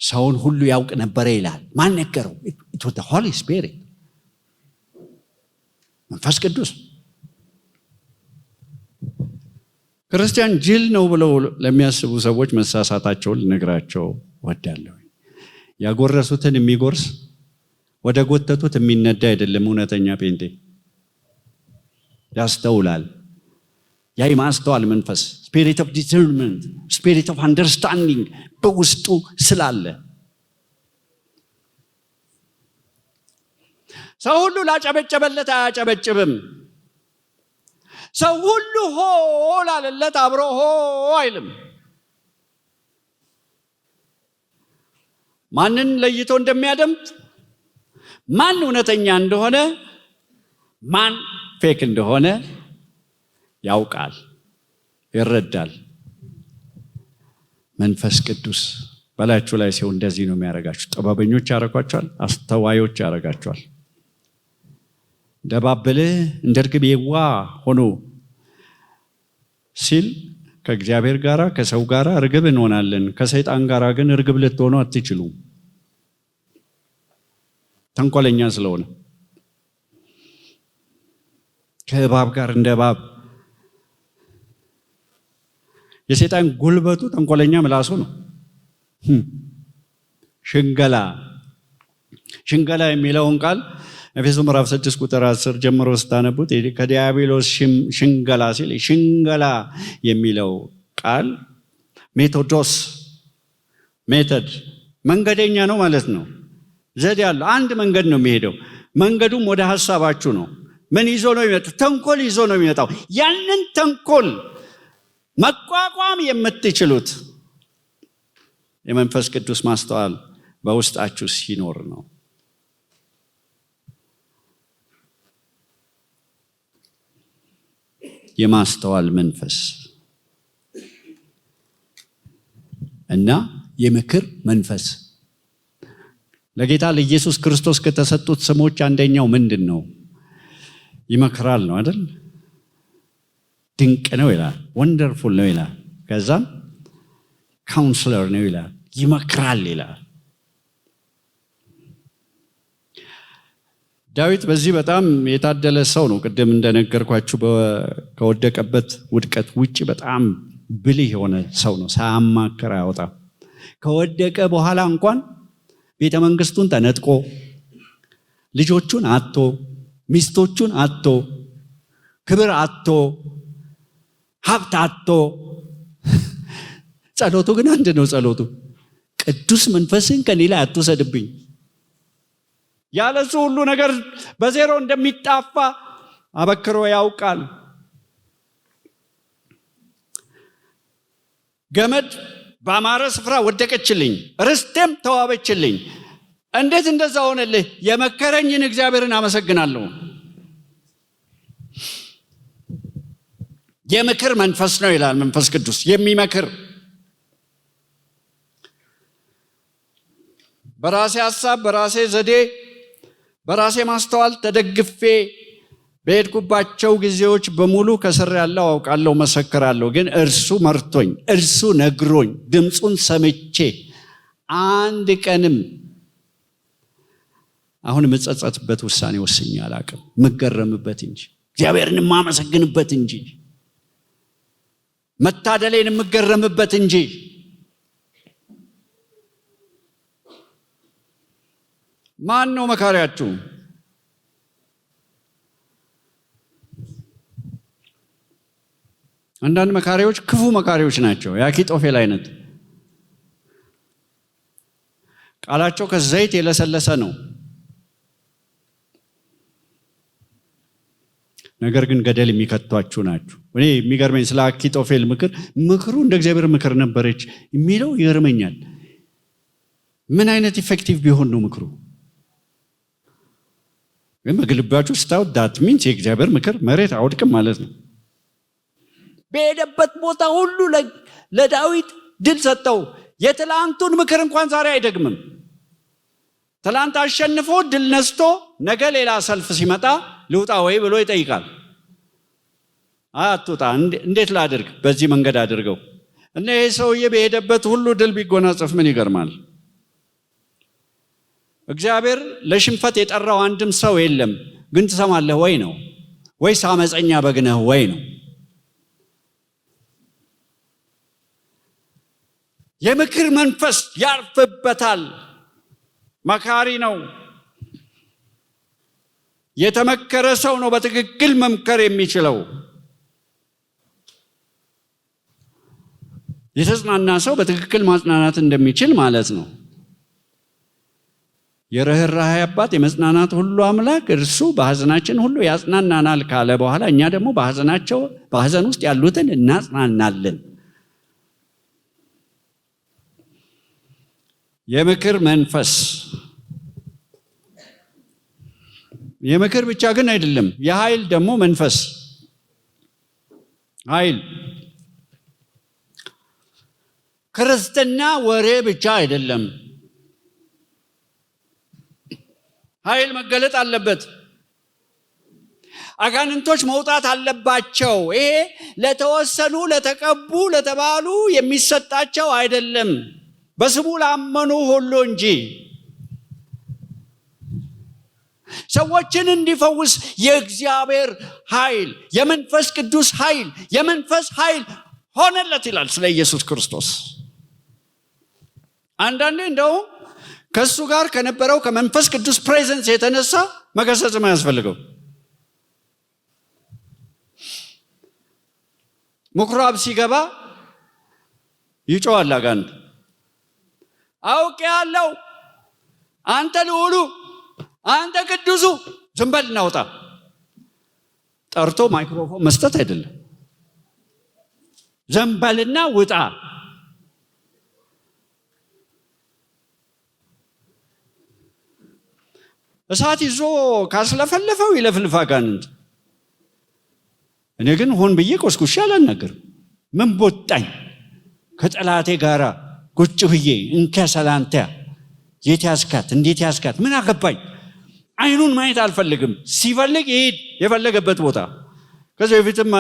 ሰውን ሁሉ ያውቅ ነበረ ይላል። ማን ነገረው? it was the Holy Spirit፣ መንፈስ ቅዱስ። ክርስቲያን ጅል ነው ብለው ለሚያስቡ ሰዎች መሳሳታቸውን ልነግራቸው ወዳለሁ። ያጎረሱትን የሚጎርስ ወደ ጎተቱት የሚነዳ አይደለም። እውነተኛ ጴንጤ ያስተውላል። ያ የማስተዋል መንፈስ ስፒሪት ኦፍ ዲሰርንመንት፣ ስፒሪት ኦፍ አንደርስታንዲንግ በውስጡ ስላለ ሰው ሁሉ ላጨበጨበለት አያጨበጭብም። ሰው ሁሉ ሆ ላለለት አብሮ ሆ አይልም። ማንን ለይቶ እንደሚያደምጥ፣ ማን እውነተኛ እንደሆነ፣ ማን ፌክ እንደሆነ ያውቃል፣ ይረዳል። መንፈስ ቅዱስ በላያችሁ ላይ ሲሆን እንደዚህ ነው የሚያደርጋችሁ። ጥበበኞች ያደርጓቸዋል፣ አስተዋዮች ያደርጋቸዋል። ደባበልህ እንደ ርግብ የዋህ ሆኖ ሲል ከእግዚአብሔር ጋር ከሰው ጋር ርግብ እንሆናለን። ከሰይጣን ጋር ግን ርግብ ልትሆኑ አትችሉም። ተንኮለኛ ስለሆነ ከእባብ ጋር እንደ እባብ። የሰይጣን ጉልበቱ ተንኮለኛ ምላሱ ነው። ሽንገላ የሚለውን ቃል ኤፌሶን ምዕራፍ 6 ቁጥር 10 ጀምሮ ስታነቡት ከዲያብሎስ ሽንገላ ሲል ሽንገላ የሚለው ቃል ሜቶዶስ፣ ሜተድ፣ መንገደኛ ነው ማለት ነው። ዘዴ ያለው አንድ መንገድ ነው የሚሄደው። መንገዱም ወደ ሐሳባችሁ ነው። ምን ይዞ ነው የሚመጣው? ተንኮል ይዞ ነው የሚመጣው። ያንን ተንኮል መቋቋም የምትችሉት የመንፈስ ቅዱስ ማስተዋል በውስጣችሁ ሲኖር ነው። የማስተዋል መንፈስ እና የምክር መንፈስ። ለጌታ ለኢየሱስ ክርስቶስ ከተሰጡት ስሞች አንደኛው ምንድን ነው? ይመክራል ነው አይደል? ድንቅ ነው ይላል፣ ወንደርፉል ነው ይላል። ከዛም ካውንስለር ነው ይላል፣ ይመክራል ይላል። ዳዊት በዚህ በጣም የታደለ ሰው ነው። ቅድም እንደነገርኳችሁ ከወደቀበት ውድቀት ውጭ በጣም ብልህ የሆነ ሰው ነው። ሳያማክር አያወጣም። ከወደቀ በኋላ እንኳን ቤተ መንግስቱን ተነጥቆ ልጆቹን አጥቶ ሚስቶቹን አጥቶ ክብር አጥቶ ሀብት አጥቶ ጸሎቱ ግን አንድ ነው። ጸሎቱ ቅዱስ መንፈስን ከኔ ላይ አትውሰድብኝ። ያለሱ ሁሉ ነገር በዜሮ እንደሚጣፋ አበክሮ ያውቃል። ገመድ በአማረ ስፍራ ወደቀችልኝ፣ ርስቴም ተዋበችልኝ። እንዴት እንደዛ ሆነልህ? የመከረኝን እግዚአብሔርን አመሰግናለሁ። የምክር መንፈስ ነው ይላል መንፈስ ቅዱስ። የሚመክር በራሴ ሐሳብ፣ በራሴ ዘዴ፣ በራሴ ማስተዋል ተደግፌ በሄድኩባቸው ጊዜዎች በሙሉ ከስር ያለው አውቃለሁ፣ መሰክራለሁ። ግን እርሱ መርቶኝ፣ እርሱ ነግሮኝ፣ ድምፁን ሰምቼ አንድ ቀንም አሁን የምጸጸትበት ውሳኔ ወስኜ አላቅም። የምገረምበት እንጂ እግዚአብሔርን የማመሰግንበት እንጂ መታደሌን የምገረምበት እንጂ። ማን ነው መካሪያችሁ? አንዳንድ መካሪዎች ክፉ መካሪዎች ናቸው። የአኪጦፌል አይነት ቃላቸው ከዘይት የለሰለሰ ነው። ነገር ግን ገደል የሚከቷችሁ ናችሁ። እኔ የሚገርመኝ ስለ አኪጦፌል ምክሩ እንደ እግዚአብሔር ምክር ነበረች የሚለው ይገርመኛል። ምን አይነት ኢፌክቲቭ ቢሆን ነው ምክሩ? ግን በግልባችሁ ስታዩት ዳት ሚንስ የእግዚአብሔር ምክር መሬት አውድቅም ማለት ነው። በሄደበት ቦታ ሁሉ ለዳዊት ድል ሰጠው። የትላንቱን ምክር እንኳን ዛሬ አይደግምም። ትላንት አሸንፎ ድል ነስቶ ነገ ሌላ ሰልፍ ሲመጣ ልውጣ ወይ ብሎ ይጠይቃል። አትውጣ፣ እንዴት ላድርግ? በዚህ መንገድ አድርገው እና ይሄ ሰውዬ በሄደበት ሁሉ ድል ቢጎናጸፍ ምን ይገርማል? እግዚአብሔር ለሽንፈት የጠራው አንድም ሰው የለም። ግን ትሰማለህ ወይ ነው? ወይስ አመፀኛ በግ ነህ ወይ ነው? የምክር መንፈስ ያርፍበታል። መካሪ ነው። የተመከረ ሰው ነው በትክክል መምከር የሚችለው። የተጽናና ሰው በትክክል ማጽናናት እንደሚችል ማለት ነው። የርኅራኄ አባት የመጽናናት ሁሉ አምላክ እርሱ በሐዘናችን ሁሉ ያጽናናናል ካለ በኋላ እኛ ደግሞ በሐዘን ውስጥ ያሉትን እናጽናናለን። የምክር መንፈስ የምክር ብቻ ግን አይደለም፣ የኃይል ደግሞ መንፈስ ኃይል። ክርስትና ወሬ ብቻ አይደለም፣ ኃይል መገለጥ አለበት። አጋንንቶች መውጣት አለባቸው። ይሄ ለተወሰኑ ለተቀቡ ለተባሉ የሚሰጣቸው አይደለም፣ በስሙ ላመኑ ሁሉ እንጂ። ሰዎችን እንዲፈውስ የእግዚአብሔር ኃይል የመንፈስ ቅዱስ ኃይል የመንፈስ ኃይል ሆነለት ይላል ስለ ኢየሱስ ክርስቶስ። አንዳንዴ እንደውም ከሱ ጋር ከነበረው ከመንፈስ ቅዱስ ፕሬዘንስ የተነሳ መገሰጽም አያስፈልገው። ምኩራብ ሲገባ ይጮሃል አጋንንት፣ አውቄአለሁ አንተ ልዑሉ አንተ ቅዱሱ ዝም በል እናውጣ። ጠርቶ ማይክሮፎን መስጠት አይደለም፣ ዘንበልና ውጣ። እሳት ይዞ ካስለፈለፈው ይለፍልፍ አጋንንት። እኔ ግን ሆን ብዬ ቆስቁሼ አላናገርም። ምን ቦጣኝ? ከጠላቴ ጋራ ቁጭ ብዬ እንከ ሰላንታ የት ያስካት እንዴት ያስካት ምን አገባኝ? አይኑን ማየት አልፈልግም። ሲፈልግ ይሄድ የፈለገበት ቦታ። ከዚህ በፊትም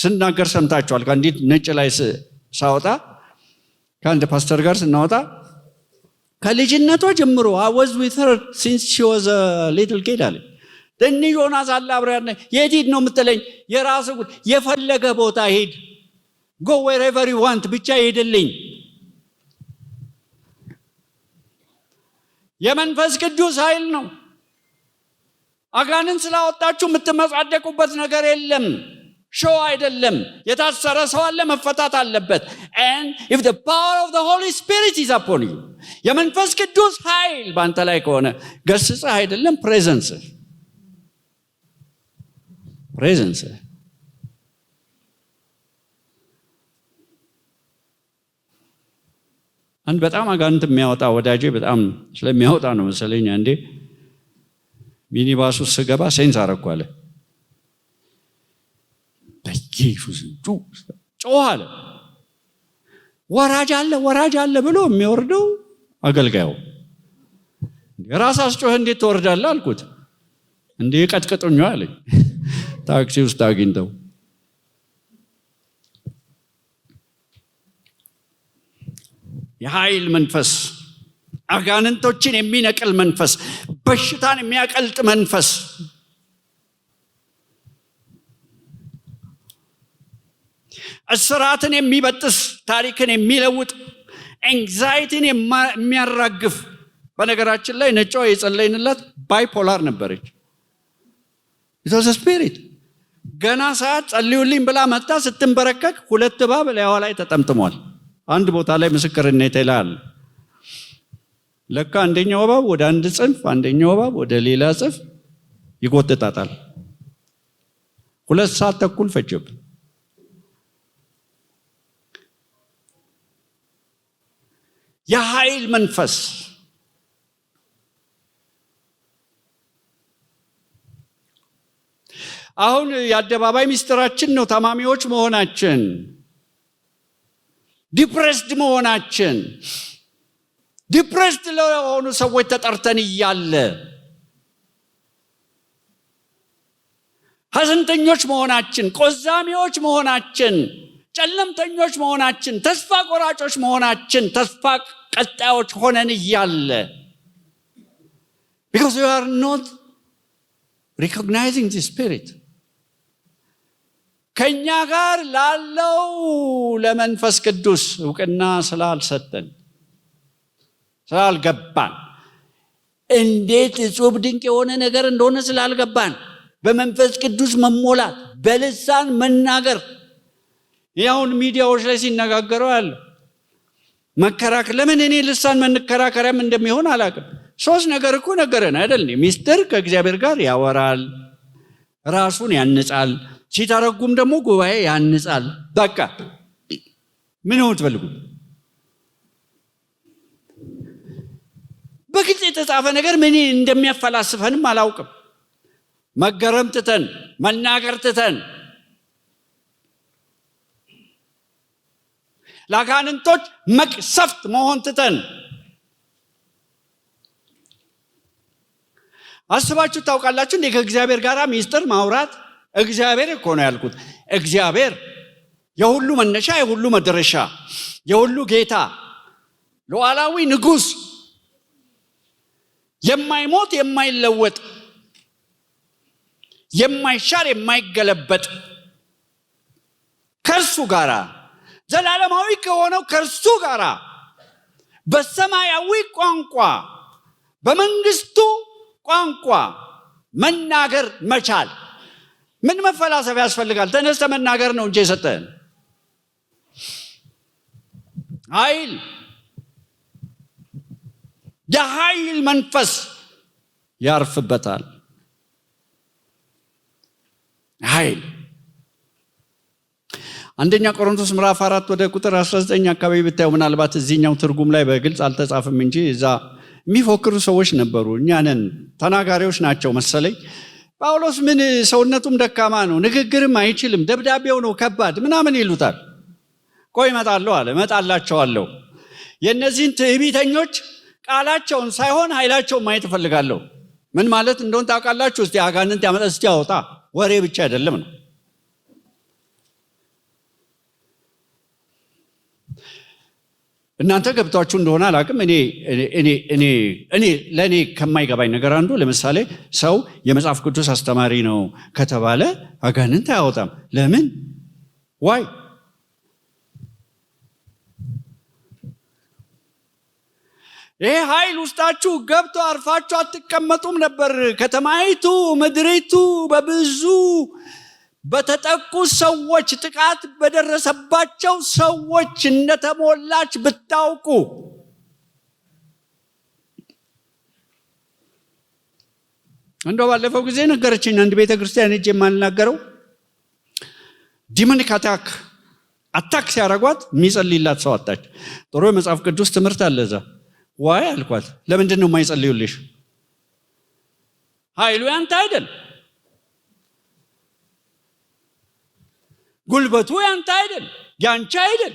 ስናገር ሰምታችኋል። ከአንዲት ነጭ ላይ ሳወጣ ከአንድ ፓስተር ጋር ስናወጣ ከልጅነቷ ጀምሮ I was with her since she was a little kid አለ። ትንሽ ሆና ሳለ አብረን የት ሂድ ነው የምትለኝ? የራስህ ጉድ፣ የፈለገ ቦታ ሂድ፣ go wherever you want ብቻ ሄድልኝ። የመንፈስ ቅዱስ ኃይል ነው። አጋንንት ስላወጣችሁ የምትመጻደቁበት ነገር የለም። ሾው አይደለም። የታሰረ ሰው አለ፣ መፈታት አለበት። and if the power of the Holy Spirit is upon you የመንፈስ ቅዱስ ኃይል ባንተ ላይ ከሆነ ገስጸህ አይደለም፣ ፕሬዘንስ አንድ በጣም አጋንንት የሚያወጣ ወዳጄ በጣም ስለሚያወጣ ነው መሰለኝ አንዴ ሚኒባስ ውስጥ ስገባ ሴንስ አረኩ አለ። በኢየሱስ ጮኸ አለ። ወራጅ አለ ብሎ የሚወርደው አገልጋዩ ራስ አስጮኸ እንዴት ትወርዳለህ አልኩት። እንዴ ቀጥቅጡኝ አለኝ። ታክሲ ውስጥ አግኝተው የኃይል መንፈስ፣ አጋንንቶችን የሚነቅል መንፈስ፣ በሽታን የሚያቀልጥ መንፈስ፣ እስራትን የሚበጥስ ታሪክን የሚለውጥ ኤንግዛይቲን የሚያራግፍ። በነገራችን ላይ ነጯ የጸለይንላት ባይፖላር ነበረች። it was a spirit። ገና ሰዓት ጸልዩልኝ ብላ መጣ። ስትንበረከክ 2 እባብ ላይዋ ላይ ተጠምጥሟል። አንድ ቦታ ላይ ምስክርነት ይላል። ለካ አንደኛው እባብ ወደ አንድ ጽንፍ፣ አንደኛው እባብ ወደ ሌላ ጽንፍ ይጎትታታል። 2 ሰዓት ተኩል ፈጀብን። የኃይል መንፈስ አሁን የአደባባይ ሚስጥራችን ነው። ታማሚዎች መሆናችን፣ ዲፕሬስድ መሆናችን፣ ዲፕሬስድ ለሆኑ ሰዎች ተጠርተን እያለ ሐዘንተኞች መሆናችን፣ ቆዛሚዎች መሆናችን፣ ጨለምተኞች መሆናችን፣ ተስፋ ቆራጮች መሆናችን፣ ተስፋ ቀጣዮች ሆነን እያለ because you are not recognizing the spirit ከኛ ጋር ላለው ለመንፈስ ቅዱስ ዕውቅና ስላልሰጠን ስላልገባን እንዴት እጹብ ድንቅ የሆነ ነገር እንደሆነ ስላልገባን በመንፈስ ቅዱስ መሞላት በልሳን መናገር ያውን ሚዲያዎች ላይ ሲነጋገሩ አለ መከራከር ለምን እኔ ልሳን መነከራከሪያም እንደሚሆን አላውቅም። ሶስት ነገር እኮ ነገረን አይደል? ሚስጥር ከእግዚአብሔር ጋር ያወራል፣ ራሱን ያንጻል፣ ሲተረጉም ደግሞ ጉባኤ ያንጻል። በቃ ምን ነው ትፈልጉት? በግልጽ የተጻፈ ነገር ምን እንደሚያፈላስፈንም አላውቅም። መገረም ትተን መናገር ትተን ለአጋንንቶች መቅሰፍት መሆን ትተን አስባችሁ ታውቃላችሁ እንዴ? ከእግዚአብሔር ጋር ሚስጥር ማውራት እግዚአብሔር እኮ ነው ያልኩት። እግዚአብሔር የሁሉ መነሻ የሁሉ መድረሻ የሁሉ ጌታ ሉዓላዊ ንጉሥ የማይሞት የማይለወጥ የማይሻር የማይገለበጥ ከእርሱ ጋር ዘላለማዊ ከሆነው ከእርሱ ጋር በሰማያዊ ቋንቋ በመንግስቱ ቋንቋ መናገር መቻል ምን መፈላሰፍ ያስፈልጋል? ተነስተ መናገር ነው እንጂ የሰጠን ኃይል የኃይል መንፈስ ያርፍበታል። ኃይል አንደኛ ቆሮንቶስ ምዕራፍ 4 ወደ ቁጥር 19 አካባቢ ብታዩ ምናልባት እዚህኛው ትርጉም ላይ በግልጽ አልተጻፈም እንጂ እዛ የሚፎክሩ ሰዎች ነበሩ። እኛንን ተናጋሪዎች ናቸው መሰለኝ። ጳውሎስ ምን ሰውነቱም ደካማ ነው፣ ንግግርም አይችልም፣ ደብዳቤው ነው ከባድ ምናምን ይሉታል። ቆይ እመጣለሁ አለ። እመጣላቸዋለሁ። የእነዚህን ትዕቢተኞች ቃላቸውን ሳይሆን ኃይላቸውን ማየት እፈልጋለሁ። ምን ማለት እንደሆነ ታውቃላችሁ? እስቲ አጋንንት ያመጣ እስቲ ያወጣ ወሬ ብቻ አይደለም ነው። እናንተ ገብታችሁ እንደሆነ አላውቅም። እኔ ለእኔ ከማይገባኝ ነገር አንዱ ለምሳሌ ሰው የመጽሐፍ ቅዱስ አስተማሪ ነው ከተባለ አጋንንት አያወጣም። ለምን? ዋይ? ይሄ ኃይል ውስጣችሁ ገብቶ አርፋችሁ አትቀመጡም ነበር? ከተማይቱ ምድሪቱ በብዙ በተጠቁ ሰዎች ጥቃት በደረሰባቸው ሰዎች እንደተሞላች ብታውቁ እንደው ባለፈው ጊዜ ነገረችኝ አንድ ቤተ ክርስቲያን እጄ የማልናገረው ዲሞኒክ አታክ ሲያረጓት የሚጸልይላት ሰው አጣች። ጥሩ የመጽሐፍ ቅዱስ ትምህርት አለ እዛ። ዋይ አልኳት። ለምንድን ነው የማይጸልዩልሽ? ኃይሉ ያንተ አይደል? ጉልበቱ ያንተ አይደል? ያንቺ አይደል?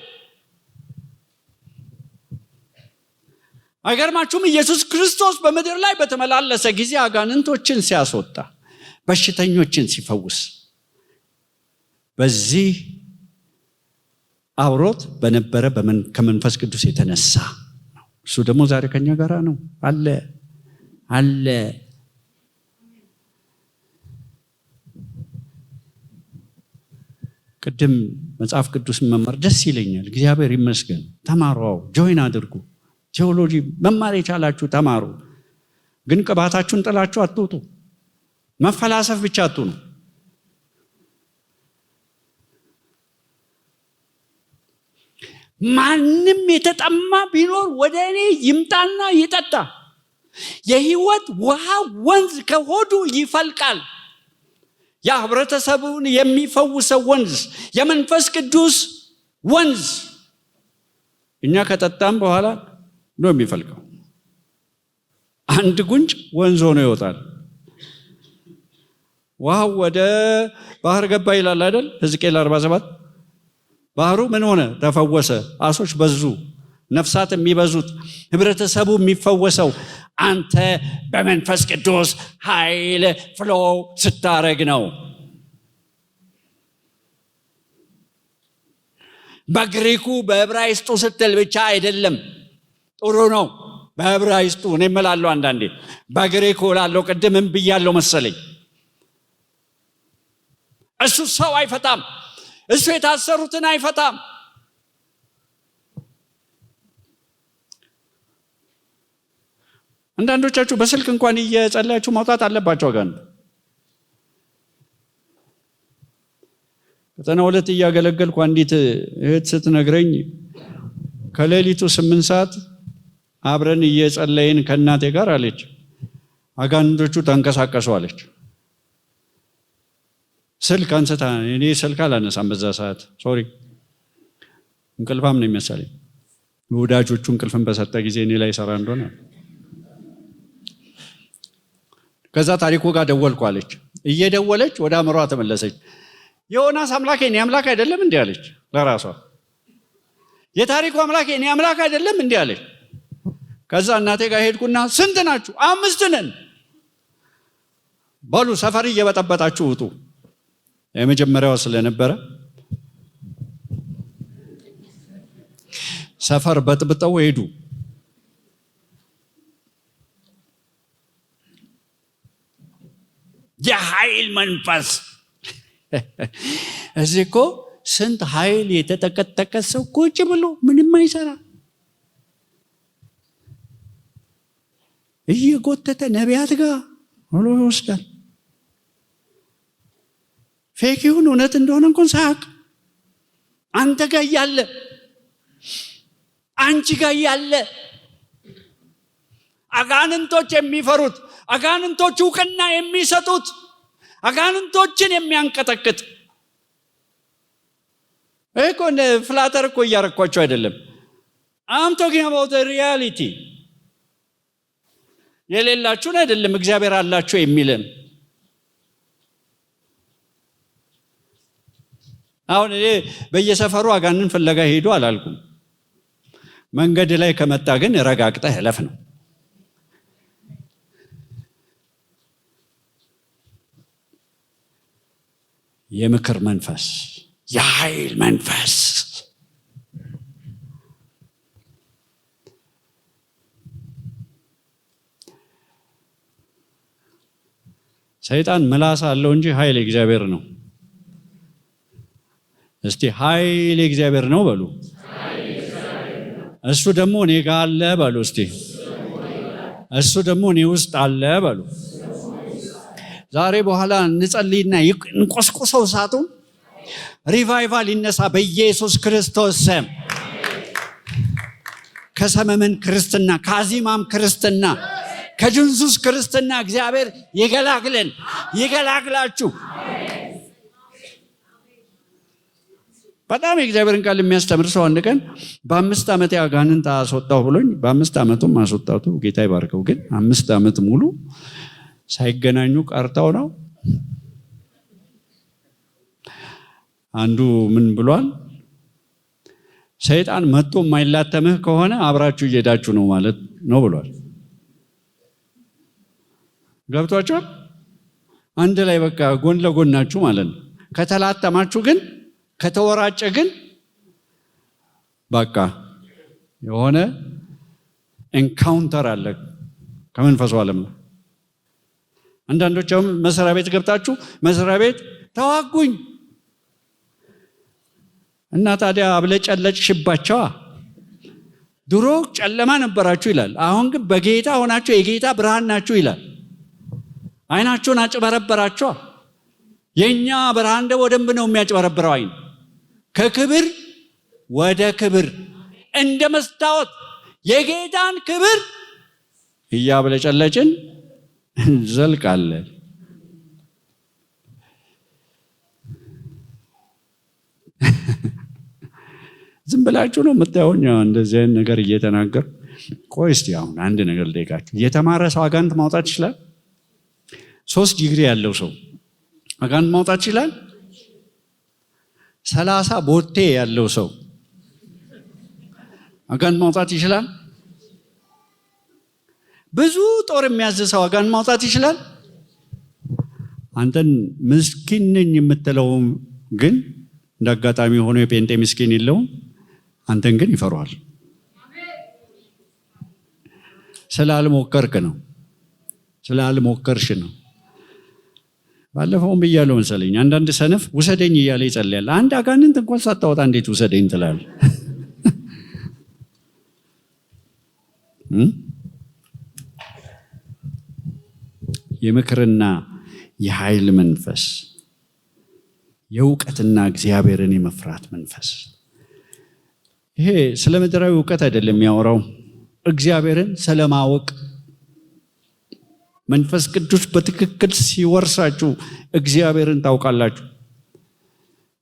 አይገርማችሁም? ኢየሱስ ክርስቶስ በምድር ላይ በተመላለሰ ጊዜ አጋንንቶችን ሲያስወጣ፣ በሽተኞችን ሲፈውስ በዚህ አብሮት በነበረ ከመንፈስ ቅዱስ የተነሳ ነው። እሱ ደግሞ ዛሬ ከኛ ጋር ነው አለ። ቅድም መጽሐፍ ቅዱስ መማር ደስ ይለኛል። እግዚአብሔር ይመስገን። ተማሩ፣ ጆይን አድርጉ። ቴዎሎጂ መማር የቻላችሁ ተማሩ። ግን ቅባታችሁን ጥላችሁ አትውጡ። መፈላሰፍ ብቻ አትሁኑ። ማንም የተጠማ ቢኖር ወደ እኔ ይምጣና ይጠጣ። የሕይወት ውሃ ወንዝ ከሆዱ ይፈልቃል። የህብረተሰቡን የሚፈውሰው ወንዝ፣ የመንፈስ ቅዱስ ወንዝ እኛ ከጠጣም በኋላ ነው የሚፈልቀው። አንድ ጉንጭ ወንዝ ሆኖ ይወጣል። ውሃው ወደ ባህር ገባ ይላል አይደል? ሕዝቅኤል 47 ባህሩ ምን ሆነ? ተፈወሰ። አሶች በዙ፣ ነፍሳት የሚበዙት፣ ህብረተሰቡ የሚፈወሰው አንተ በመንፈስ ቅዱስ ኃይል ፍሎ ስታረግ ነው። በግሪኩ በዕብራይስጡ ስትል ብቻ አይደለም። ጥሩ ነው በዕብራይስጡ እኔ እምላለሁ አንዳንዴ፣ በግሪኩ እላለሁ። ቅድምም ብያለሁ መሰለኝ። እሱ ሰው አይፈታም። እሱ የታሰሩትን አይፈታም። አንዳንዶቻችሁ በስልክ እንኳን እየጸለያችሁ ማውጣት አለባችሁ። አጋንንት ከተና 2 እያገለገልኩ አንዲት እህት ስትነግረኝ ከሌሊቱ 8 ሰዓት አብረን እየጸለይን ከእናቴ ጋር አለች፣ አጋንንቶቹ ተንቀሳቀሱ አለች። ስልክ አንስታ፣ እኔ ስልክ አላነሳም በዛ ሰዓት ሶሪ፣ እንቅልፋም ነው የሚያሳለኝ። ወዳጆቹ እንቅልፍን በሰጠ ጊዜ እኔ ላይ ሰራ እንደሆነ ከዛ ታሪኩ ጋር ደወልኩ አለች። እየደወለች ወደ አእምሯ ተመለሰች። የዮናስ አምላክ የኔ አምላክ አይደለም እንዲህ አለች ለራሷ። የታሪኩ አምላክ የኔ አምላክ አይደለም እንዲህ አለች። ከዛ እናቴ ጋር ሄድኩና ስንት ናችሁ? 5 ነን። በሉ ሰፈር እየበጠበጣችሁ ውጡ። የመጀመሪያው ስለነበረ ሰፈር በጥብጠው ሄዱ። የኃይል መንፈስ እዚህ እኮ ስንት ኃይል የተጠቀጠቀ ሰው ቁጭ ብሎ ምንም አይሰራ እየጎተተ ነቢያት ጋር ሆኖ ይወስዳል። ፌክ ይሁን እውነት እንደሆነ እንኳን ሳያውቅ አንተ ጋር ያለ አንቺ ጋር ያለ አጋንንቶች የሚፈሩት፣ አጋንንቶች እውቅና የሚሰጡት፣ አጋንንቶችን የሚያንቀጠቅጥ እኮ ፍላተር እኮ እያረኳቸው አይደለም። I'm talking about the reality። የሌላችሁን አይደለም እግዚአብሔር አላችሁ የሚለን። አሁን እኔ በየሰፈሩ አጋንን ፍለጋ ሄዱ አላልኩም። መንገድ ላይ ከመጣ ግን ረጋግጠህ እለፍ ነው። የምክር መንፈስ፣ የኃይል መንፈስ፣ ሰይጣን ምላስ አለው እንጂ ኃይል እግዚአብሔር ነው። እስቲ ኃይል እግዚአብሔር ነው በሉ። እሱ ደግሞ እኔ ጋር አለ በሉ። እስቲ እሱ ደግሞ እኔ ውስጥ አለ በሉ። ዛሬ በኋላ እንጸልይና እንቆስቁሰው እሳቱን። ሪቫይቫል ይነሳ በኢየሱስ ክርስቶስ ስም። ከሰመመን ክርስትና፣ ከአዚማም ክርስትና፣ ከድንዙዝ ክርስትና እግዚአብሔር ይገላግለን፣ ይገላግላችሁ። በጣም የእግዚአብሔርን ቃል የሚያስተምር ሰው አንድ ቀን በ5 ዓመት አጋንንት አስወጣሁ ብሎኝ፣ በ5 ዓመቱም አስወጣቱ ጌታ ይባርከው። ግን 5 ዓመት ሙሉ ሳይገናኙ ቀርተው ነው። አንዱ ምን ብሏል? ሰይጣን መጥቶ የማይላተምህ ከሆነ አብራችሁ እየሄዳችሁ ነው ማለት ነው ብሏል። ገብቷችኋል? አንድ ላይ በቃ ጎን ለጎናችሁ ማለት ነው። ከተላተማችሁ ግን ከተወራጨ ግን በቃ የሆነ ኤንካውንተር አለ ከመንፈሱ ዓለም ነው። አንዳንዶቻችሁም መስሪያ ቤት ገብታችሁ መስሪያ ቤት ተዋጉኝ እና ታዲያ አብለጨለጭሽባቸዋ። ድሮ ጨለማ ነበራችሁ ይላል፣ አሁን ግን በጌታ ሆናችሁ የጌታ ብርሃን ናችሁ ይላል። አይናችሁን አጭበረበራችሁ። የኛ ብርሃን ደግሞ ደንብ ነው የሚያጭበረብረው አይን። ከክብር ወደ ክብር እንደ መስታወት የጌታን ክብር እያብለጨለጭን እንዘልቃለን። ዝም ብላችሁ ነው የምታዩኝ እንደዚህ አይነት ነገር እየተናገር። ቆይ እስቲ አሁን አንድ ነገር ልጠይቃችሁ። የተማረ ሰው አጋንንት ማውጣት ይችላል? 3 ዲግሪ ያለው ሰው አጋንንት ማውጣት ይችላል? 30 ቦቴ ያለው ሰው አጋንንት ማውጣት ይችላል? ብዙ ጦር የሚያዝሰው አጋንንት ማውጣት ይችላል? አንተን ምስኪን ነኝ የምትለው ግን እንዳጋጣሚ ሆኖ የጴንጤ ምስኪን የለውም፣ አንተን ግን ይፈራዋል። ስላልሞከርክ ነው፣ ስላልሞከርሽ ነው። ባለፈውም ብያለሁ መሰለኝ፣ አንዳንድ ሰነፍ ውሰደኝ እያለ ይጸልያል። አንድ አጋንንት እንኳን ሳታወጣ እንዴት ውሰደኝ ትላለህ? የምክርና የኃይል መንፈስ፣ የእውቀትና እግዚአብሔርን የመፍራት መንፈስ። ይሄ ስለ ምድራዊ እውቀት አይደለም የሚያወራው፣ እግዚአብሔርን ስለማወቅ። መንፈስ ቅዱስ በትክክል ሲወርሳችሁ እግዚአብሔርን ታውቃላችሁ።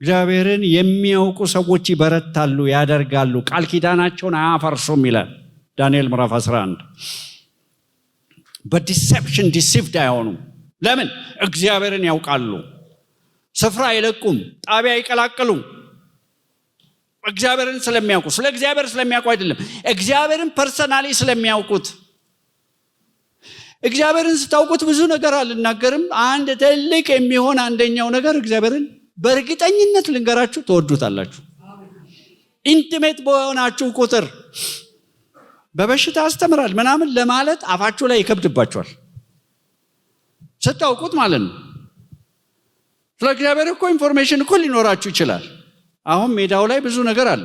እግዚአብሔርን የሚያውቁ ሰዎች ይበረታሉ፣ ያደርጋሉ፣ ቃል ኪዳናቸውን አያፈርሱም ይላል ዳንኤል ምዕራፍ 11። በዲሴፕሽን ዲሲቭድ አይሆኑም። ለምን? እግዚአብሔርን ያውቃሉ። ስፍራ አይለቁም፣ ጣቢያ አይቀላቅሉም። እግዚአብሔርን ስለሚያውቁ፣ ስለ እግዚአብሔር ስለሚያውቁ አይደለም፣ እግዚአብሔርን ፐርሰናሊ ስለሚያውቁት። እግዚአብሔርን ስታውቁት ብዙ ነገር አልናገርም። አንድ ትልቅ የሚሆን አንደኛው ነገር እግዚአብሔርን በእርግጠኝነት ልንገራችሁ ትወዱታላችሁ። ኢንቲሜት በሆናችሁ ቁጥር በበሽታ አስተምራል ምናምን ለማለት አፋችሁ ላይ ይከብድባችኋል፣ ስታውቁት ማለት ነው። ስለ እግዚአብሔር እኮ ኢንፎርሜሽን እኮ ሊኖራችሁ ይችላል። አሁን ሜዳው ላይ ብዙ ነገር አለ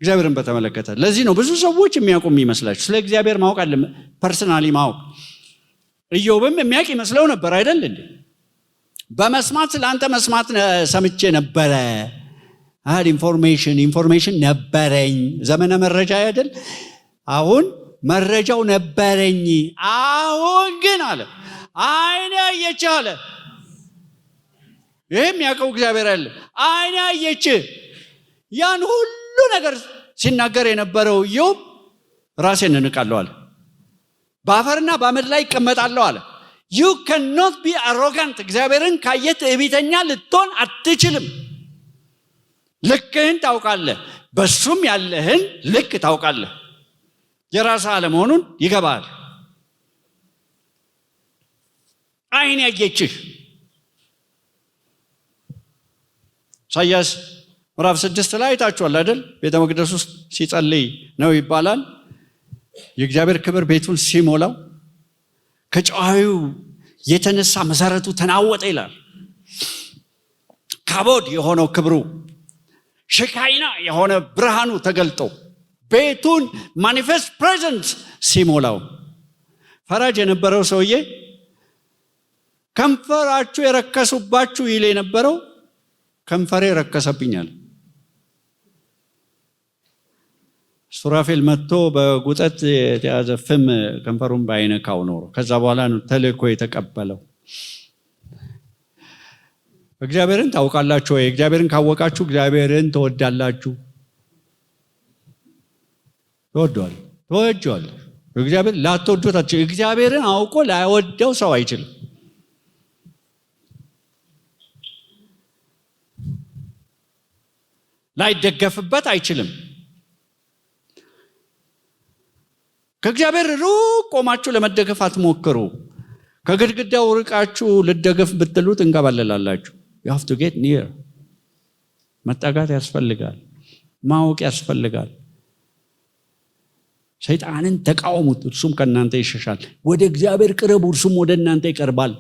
እግዚአብሔርን በተመለከተ። ለዚህ ነው ብዙ ሰዎች የሚያውቁ የሚመስላችሁ። ስለ እግዚአብሔር ማወቅ አለ፣ ፐርሰናሊ ማወቅ። ኢዮብም የሚያውቅ ይመስለው ነበር አይደል እንዴ? በመስማት ስለአንተ መስማት ሰምቼ ነበረ አይደል? ኢንፎርሜሽን ነበረኝ። ዘመነ መረጃ አይደል? አሁን መረጃው ነበረኝ። አሁን ግን አለ አይኔ አየች አለ። ይህም ያውቀው እግዚአብሔር አለ። አይኔ አየች። ያን ሁሉ ነገር ሲናገር የነበረው ኢዮብ ራሴን እንቃለሁ አለ። በአፈርና በአመድ ላይ ይቀመጣለሁ አለ። you cannot be arrogant። እግዚአብሔርን ካየት ትዕቢተኛ ልትሆን አትችልም። ልክህን ታውቃለህ፣ በሱም ያለህን ልክ ታውቃለህ። የራስህ አለመሆኑን ይገባል። አይን ያየችህ። ኢሳይያስ ምዕራፍ 6 ላይ አይታችኋል አይደል? ቤተ መቅደስ ውስጥ ሲጸልይ ነው ይባላል። የእግዚአብሔር ክብር ቤቱን ሲሞላው ከጨዋዩ የተነሳ መሰረቱ ተናወጠ ይላል። ካቦድ የሆነው ክብሩ፣ ሸካይና የሆነ ብርሃኑ ተገልጦ ቤቱን ማኒፌስት ፕሬዘንስ ሲሞላው፣ ፈራጅ የነበረው ሰውዬ ከንፈራችሁ የረከሱባችሁ ይል የነበረው ከንፈሬ ረከሰብኛል። ሱራፌል መጥቶ በጉጠት የተያዘ ፍም ከንፈሩን ባይነካው ኖሮ ከዛ በኋላ ነው ተልእኮ የተቀበለው። እግዚአብሔርን ታውቃላችሁ ወይ? እግዚአብሔርን ካወቃችሁ እግዚአብሔርን ትወዳላችሁ። ተወዷል። እግዚአብሔር ላትወዱታችሁ። እግዚአብሔርን አውቆ ላይወደው ሰው አይችልም። ላይደገፍበት አይችልም። ከእግዚአብሔር ሩቅ ቆማችሁ ለመደገፍ አትሞክሩ። ከግድግዳው ርቃችሁ ልደገፍ ብትሉት እንከባለላላችሁ። you have to get near። መጠጋት ያስፈልጋል፣ ማወቅ ያስፈልጋል። ሰይጣንን ተቃወሙት፣ እርሱም ከእናንተ ይሸሻል። ወደ እግዚአብሔር ቅረቡ፣ እርሱም ወደ እናንተ ይቀርባል።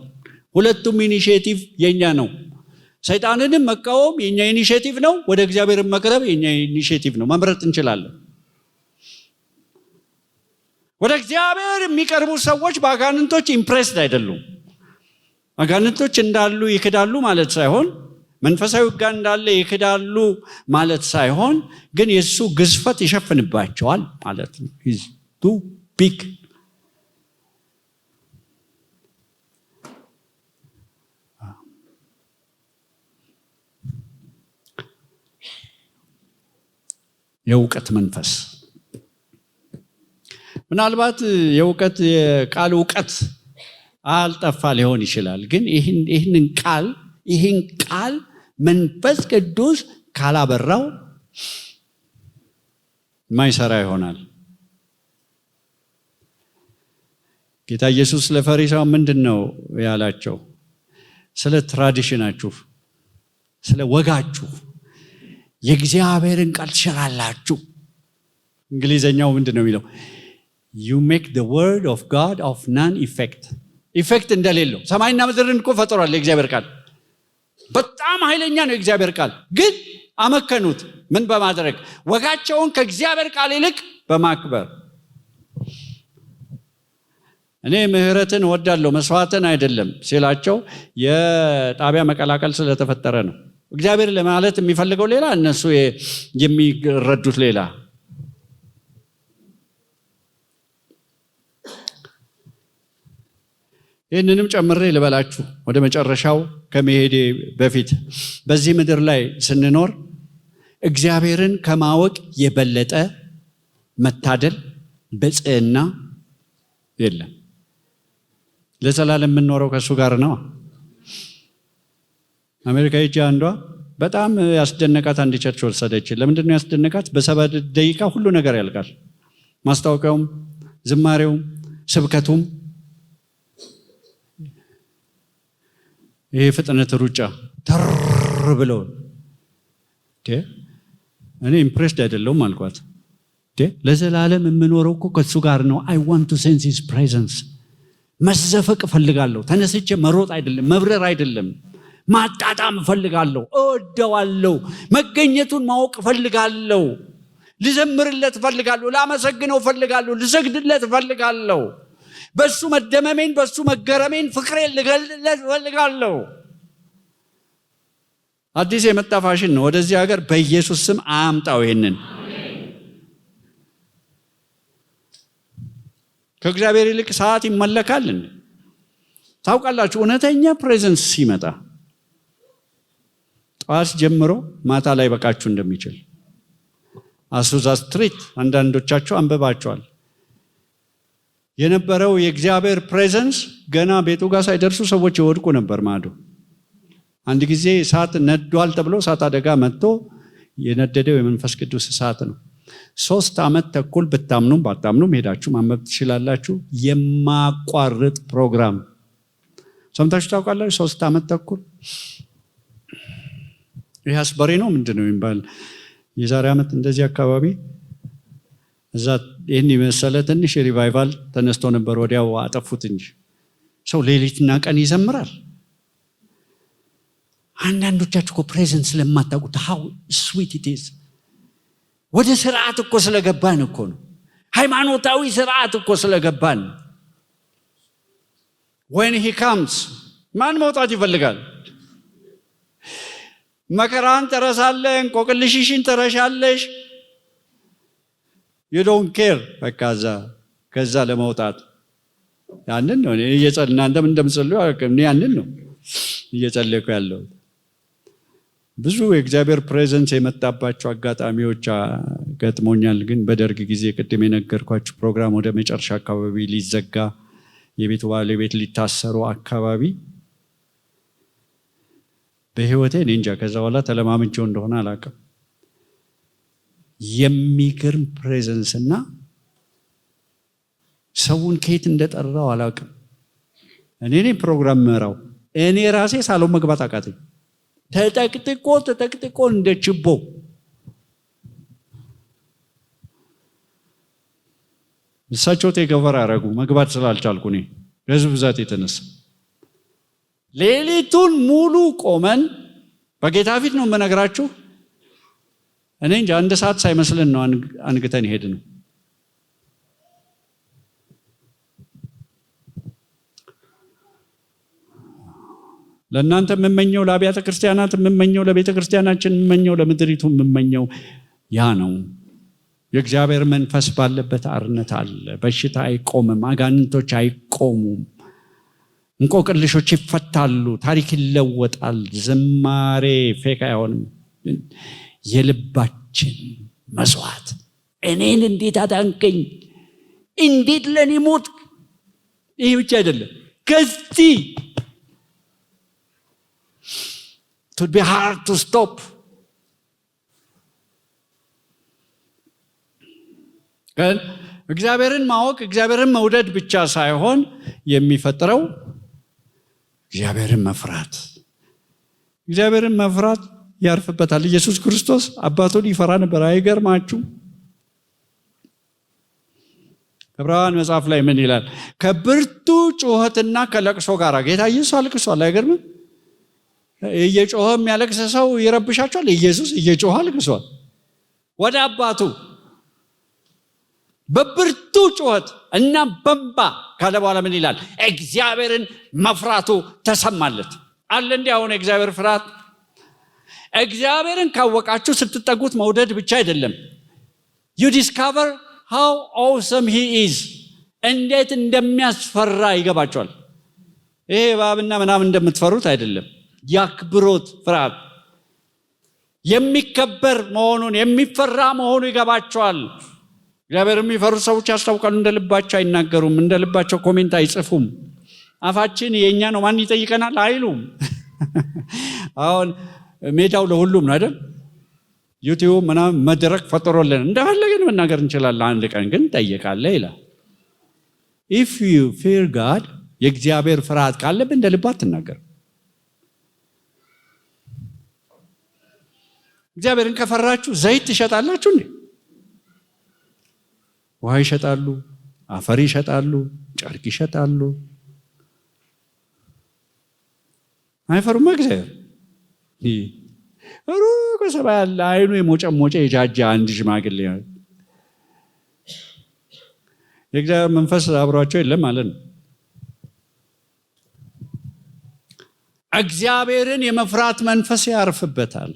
ሁለቱም ኢኒሼቲቭ የኛ ነው። ሰይጣንንም መቃወም የኛ ኢኒሼቲቭ ነው። ወደ እግዚአብሔር መቅረብ የኛ ኢኒሼቲቭ ነው። መምረጥ እንችላለን። ወደ እግዚአብሔር የሚቀርቡ ሰዎች በአጋንንቶች ኢምፕሬስድ አይደሉም። አጋንንቶች እንዳሉ ይክዳሉ ማለት ሳይሆን፣ መንፈሳዊ ውጊያ እንዳለ ይክዳሉ ማለት ሳይሆን፣ ግን የሱ ግዝፈት ይሸፍንባቸዋል ማለት ነው። he's too big። የእውቀት መንፈስ ምናልባት የእውቀት የቃል እውቀት አልጠፋ ሊሆን ይችላል። ግን ይህን ቃል መንፈስ ቅዱስ ካላበራው ማይሰራ ይሆናል። ጌታ ኢየሱስ ለፈሪሳው ምንድነው ያላቸው? ስለ ትራዲሽናችሁ፣ ስለ ወጋችሁ የእግዚአብሔርን ቃል ትሽራላችሁ። እንግሊዘኛው ምንድነው የሚለው? you make the word of God of none effect. ኢፌክት እንደሌለው ሰማይና ምድርን እኮ ፈጥሯል የእግዚአብሔር ቃል። በጣም ኃይለኛ ነው የእግዚአብሔር ቃል። ግን አመከኑት። ምን በማድረግ? ወጋቸውን ከእግዚአብሔር ቃል ይልቅ በማክበር። እኔ ምህረትን እወዳለሁ መስዋዕትን አይደለም ሲላቸው የጣቢያ መቀላቀል ስለተፈጠረ ነው። እግዚአብሔር ለማለት የሚፈልገው ሌላ፣ እነሱ የሚረዱት ሌላ። ይህንንም ጨምሬ ልበላችሁ ወደ መጨረሻው ከመሄዴ በፊት በዚህ ምድር ላይ ስንኖር እግዚአብሔርን ከማወቅ የበለጠ መታደል ብፅዕና የለም። ለዘላለም የምንኖረው ከእሱ ጋር ነው። አሜሪካ ሄጄ አንዷ በጣም ያስደነቃት አንድ ቸርች ወሰደች። ለምንድን ነው ያስደነቃት? በ7 ደቂቃ ሁሉ ነገር ያልቃል። ማስታወቂያውም፣ ዝማሬውም፣ ስብከቱም። ይሄ ፍጥነት ሩጫ ተር ብለው እኔ ኢምፕሬስድ አይደለሁም አልኳት። ለዘላለም የምኖረው እኮ ከሱ ጋር ነው። I want to sense his presence። መዘፈቅ እፈልጋለሁ። ተነስቼ መሮጥ አይደለም፣ መብረር አይደለም፣ ማጣጣም እፈልጋለሁ። እወደዋለሁ። መገኘቱን ማወቅ እፈልጋለሁ። ልዘምርለት እፈልጋለሁ። ላመሰግነው እፈልጋለሁ። ልሰግድለት እፈልጋለሁ። በሱ መደመሜን፣ በሱ መገረሜን፣ ፍቅሬን ልገልጽለት እፈልጋለሁ። አዲስ የመጣ ፋሽን ነው ወደዚህ ሀገር። በኢየሱስ ስም አያምጣው ይሄንን። ከእግዚአብሔር ይልቅ ሰዓት ይመለካል እንዴ? ታውቃላችሁ፣ እውነተኛ ፕሬዘንስ ሲመጣ ጠዋት ጀምሮ ማታ ላይ በቃችሁ እንደሚችል። አሱዛ ስትሪት አንዳንዶቻችሁ አንብባችኋል። የነበረው የእግዚአብሔር ፕሬዘንስ ገና ቤቱ ጋር ሳይደርሱ ሰዎች ይወድቁ ነበር ማዶ። አንድ ጊዜ እሳት ነዷል ተብሎ እሳት አደጋ መጥቶ የነደደው የመንፈስ ቅዱስ እሳት ነው። 3 ዓመት ተኩል ብታምኑም ባታምኑም ሄዳችሁ ማንበብ ትችላላችሁ። የማቋርጥ ፕሮግራም ሰምታችሁ ታውቃላችሁ? 3 ዓመት ተኩል። ይህ አስበሬ ነው ምንድነው የሚባል የዛሬ ዓመት እንደዚህ አካባቢ እዛ ይህን የመሰለ ትንሽ ሪቫይቫል ተነስቶ ነበር። ወዲያው አጠፉት እንጂ ሰው ሌሊትና ቀን ይዘምራል። አንዳንዶቻችሁ እኮ ፕሬዘንስ ስለማታውቁት how sweet it is። ወደ ስርዓት እኮ ስለገባን እኮ ነው። ሃይማኖታዊ ስርዓት እኮ ስለገባን። when he comes ማን መውጣት ይፈልጋል? መከራን ተረሳለህ፣ እንቆቅልሽሽን ተረሻለሽ። you don't care በቃ ከዛ ለመውጣት ያንን ነው እናንተም እንደምትጸልዩ እኔ ያንን ነው እየጸለይኩ ያለው። ብዙ የእግዚአብሔር ፕሬዘንስ የመጣባቸው አጋጣሚዎች ገጥሞኛል። ግን በደርግ ጊዜ ቅድም የነገርኳችሁ ፕሮግራም ወደ መጨረሻ አካባቢ ሊዘጋ የቤቱ ባለቤት ሊታሰሩ አካባቢ በህይወቴ እኔ እንጃ ከዛ በኋላ ተለማምጄው እንደሆነ አላውቅም። የሚገርም ፕሬዘንስ እና ሰውን ከየት እንደጠራው አላውቅም። እኔ ፕሮግራም መራው እኔ ራሴ ሳሎን መግባት አቃተኝ። ተጠቅጥቆ እንደ ችቦ እሳቸው ተገፈር አረጉ። መግባት ስላልቻልኩ እኔ ከህዝብ ብዛት የተነሳ ሌሊቱን ሙሉ ቆመን በጌታ ፊት ነው የምነግራችሁ። እኔ እንጂ 1 ሰዓት ሳይመስልን ነው አንግተን ሄድን። ለእናንተ የምመኘው፣ ለአብያተ ክርስቲያናት የምመኘው፣ ለቤተ ክርስቲያናችን የምመኘው፣ ለምድሪቱ የምመኘው ያ ነው። የእግዚአብሔር መንፈስ ባለበት አርነት አለ። በሽታ አይቆምም፣ አጋንንቶች አይቆሙም፣ እንቆቅልሾች ይፈታሉ፣ ታሪክ ይለወጣል። ዝማሬ ፌክ አይሆንም። የልባችን መስዋዕት እኔን እንዴት አዳንከኝ፣ እንዴት ለኔ ሞት። ይህ ብቻ አይደለም። ከዚህ it would be hard to stop። ግን እግዚአብሔርን ማወቅ እግዚአብሔርን መውደድ ብቻ ሳይሆን የሚፈጥረው እግዚአብሔርን መፍራት ያርፍበታል። ኢየሱስ ክርስቶስ አባቱን ይፈራ ነበር። አይገርማችሁ? ዕብራውያን መጽሐፍ ላይ ምን ይላል? ከብርቱ ጩኸትና ከለቅሶ ጋር ጌታ ኢየሱስ አልቅሷል። አይገርምም? እየጮኸ የሚያለቅስ ሰው ይረብሻቸዋል። ኢየሱስ እየጮኸ አልቅሷል ወደ አባቱ በብርቱ ጩኸት እና በእንባ ካለ በኋላ ምን ይላል? እግዚአብሔርን መፍራቱ ተሰማለት አለ። እንዲህ አሁን እግዚአብሔር ፍርሃት እግዚአብሔርን ካወቃችሁ ስትጠጉት መውደድ ብቻ አይደለም። you discover how awesome he is እንዴት እንደሚያስፈራ ይገባቸዋል። ይሄ እባብና ምናምን እንደምትፈሩት አይደለም። ያክብሮት ፍርሃት የሚከበር መሆኑን የሚፈራ መሆኑ ይገባቸዋል። እግዚአብሔር የሚፈሩ ሰዎች ያስታውቃሉ። እንደልባቸው አይናገሩም፣ እንደልባቸው ኮሜንት አይጽፉም። አፋችን የኛ ነው ማን ይጠይቀናል አይሉም። አሁን ሜዳው ለሁሉም ነው አይደል? ዩቲዩብ ምናምን መድረክ ፈጥሮልን እንደፈለግን መናገር እንችላለን። አንድ ቀን ግን ጠይቃለህ ይላል። if you fear God የእግዚአብሔር ፍርሃት ካለብህ እንደልብህ አትናገር። እግዚአብሔርን ከፈራችሁ ዘይት ትሸጣላችሁ እንዴ? ውሃ ይሸጣሉ፣ አፈር ይሸጣሉ፣ ጨርቅ ይሸጣሉ። አይፈሩም እግዚአብሔር። ሩቅ ሰማይ ያለ አይኑ የሞጨሞጨ የጃጃ አንድ ሽማግሌ የእግዚአብሔር መንፈስ አብሯቸው የለም ማለት ነው። እግዚአብሔርን የመፍራት መንፈስ ያርፍበታል።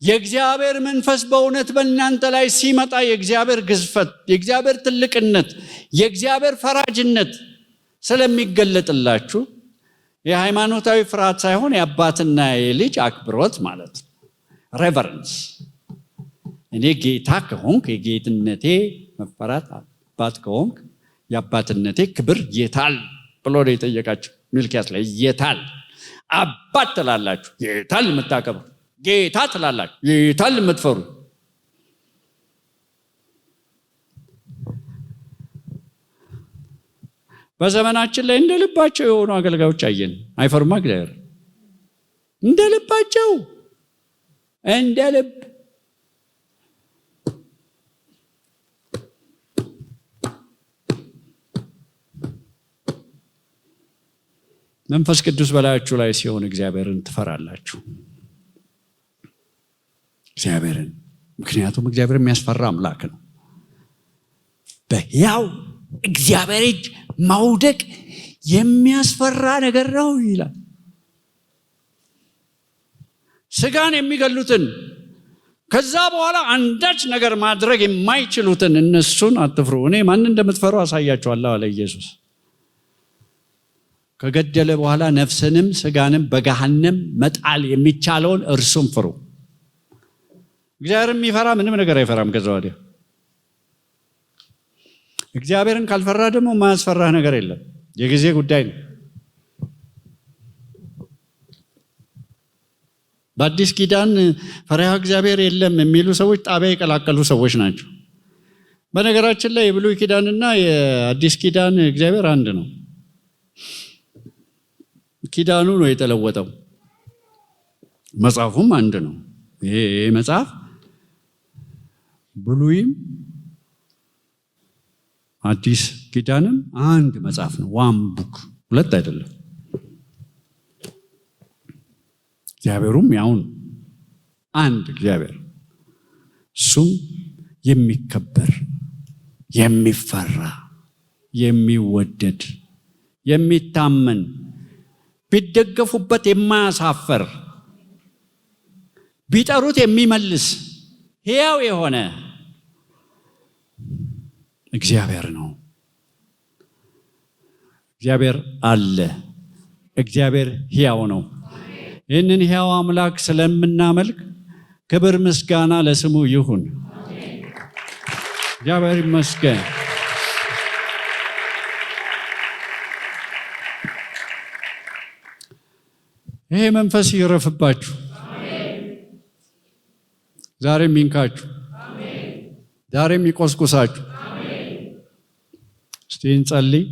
የእግዚአብሔር መንፈስ በእውነት በእናንተ ላይ ሲመጣ የእግዚአብሔር ግዝፈት፣ የእግዚአብሔር ትልቅነት፣ የእግዚአብሔር ፈራጅነት ስለሚገለጥላችሁ የሃይማኖታዊ ፍርሃት ሳይሆን የአባትና የልጅ አክብሮት ማለት ነው። ሬቨረንስ። እኔ ጌታ ከሆንክ የጌትነቴ መፈራት፣ አባት ከሆንክ የአባትነቴ ክብር የታል ብሎ ነው የጠየቃቸው። ሚልክያስ ላይ የታል አባት ትላላችሁ፣ የታል የምታከብሩ? ጌታ ትላላችሁ፣ የታል የምትፈሩ? በዘመናችን ላይ እንደ ልባቸው የሆኑ አገልጋዮች አየን። አይፈሩማ እግዚአብሔር። እንደ ልባቸው እንደ ልብ መንፈስ ቅዱስ በላያችሁ ላይ ሲሆን እግዚአብሔርን ትፈራላችሁ። እግዚአብሔርን፣ ምክንያቱም እግዚአብሔር የሚያስፈራ አምላክ ነው። በሕያው እግዚአብሔር እጅ ማውደቅ የሚያስፈራ ነገር ነው ይላል። ስጋን የሚገሉትን ከዛ በኋላ አንዳች ነገር ማድረግ የማይችሉትን እነሱን አትፍሩ፣ እኔ ማን እንደምትፈሩ አሳያችኋለሁ አለ ኢየሱስ። ከገደለ በኋላ ነፍስንም ስጋንም በገሃነም መጣል የሚቻለውን እርሱም ፍሩ። እግዚአብሔር የሚፈራ ምንም ነገር አይፈራም። ከዛ ወዲያ እግዚአብሔርን ካልፈራ ደግሞ ማያስፈራህ ነገር የለም። የጊዜ ጉዳይ ነው። በአዲስ ኪዳን ፈሪሃ እግዚአብሔር የለም የሚሉ ሰዎች ጣቢያ የቀላቀሉ ሰዎች ናቸው። በነገራችን ላይ የብሉይ ኪዳንና የአዲስ ኪዳን እግዚአብሔር አንድ ነው። ኪዳኑ ነው የተለወጠው፣ መጽሐፉም አንድ ነው። ይሄ መጽሐፍ ብሉይም አዲስ ኪዳንም አንድ መጽሐፍ ነው። ዋን ቡክ፣ ሁለት አይደለም። እግዚአብሔሩም ያውን አንድ እግዚአብሔር፣ እሱም የሚከበር የሚፈራ የሚወደድ የሚታመን ቢደገፉበት የማያሳፈር ቢጠሩት የሚመልስ ሕያው የሆነ እግዚአብሔር ነው። እግዚአብሔር አለ። እግዚአብሔር ሕያው ነው። ይህንን ሕያው አምላክ ስለምናመልክ ክብር ምስጋና ለስሙ ይሁን። እግዚአብሔር ይመስገን። ይሄ መንፈስ ይረፍባችሁ፣ ዛሬም ይንካችሁ። ዛሬም ይቆስቁሳችሁ። እስቲ እንጸልይ።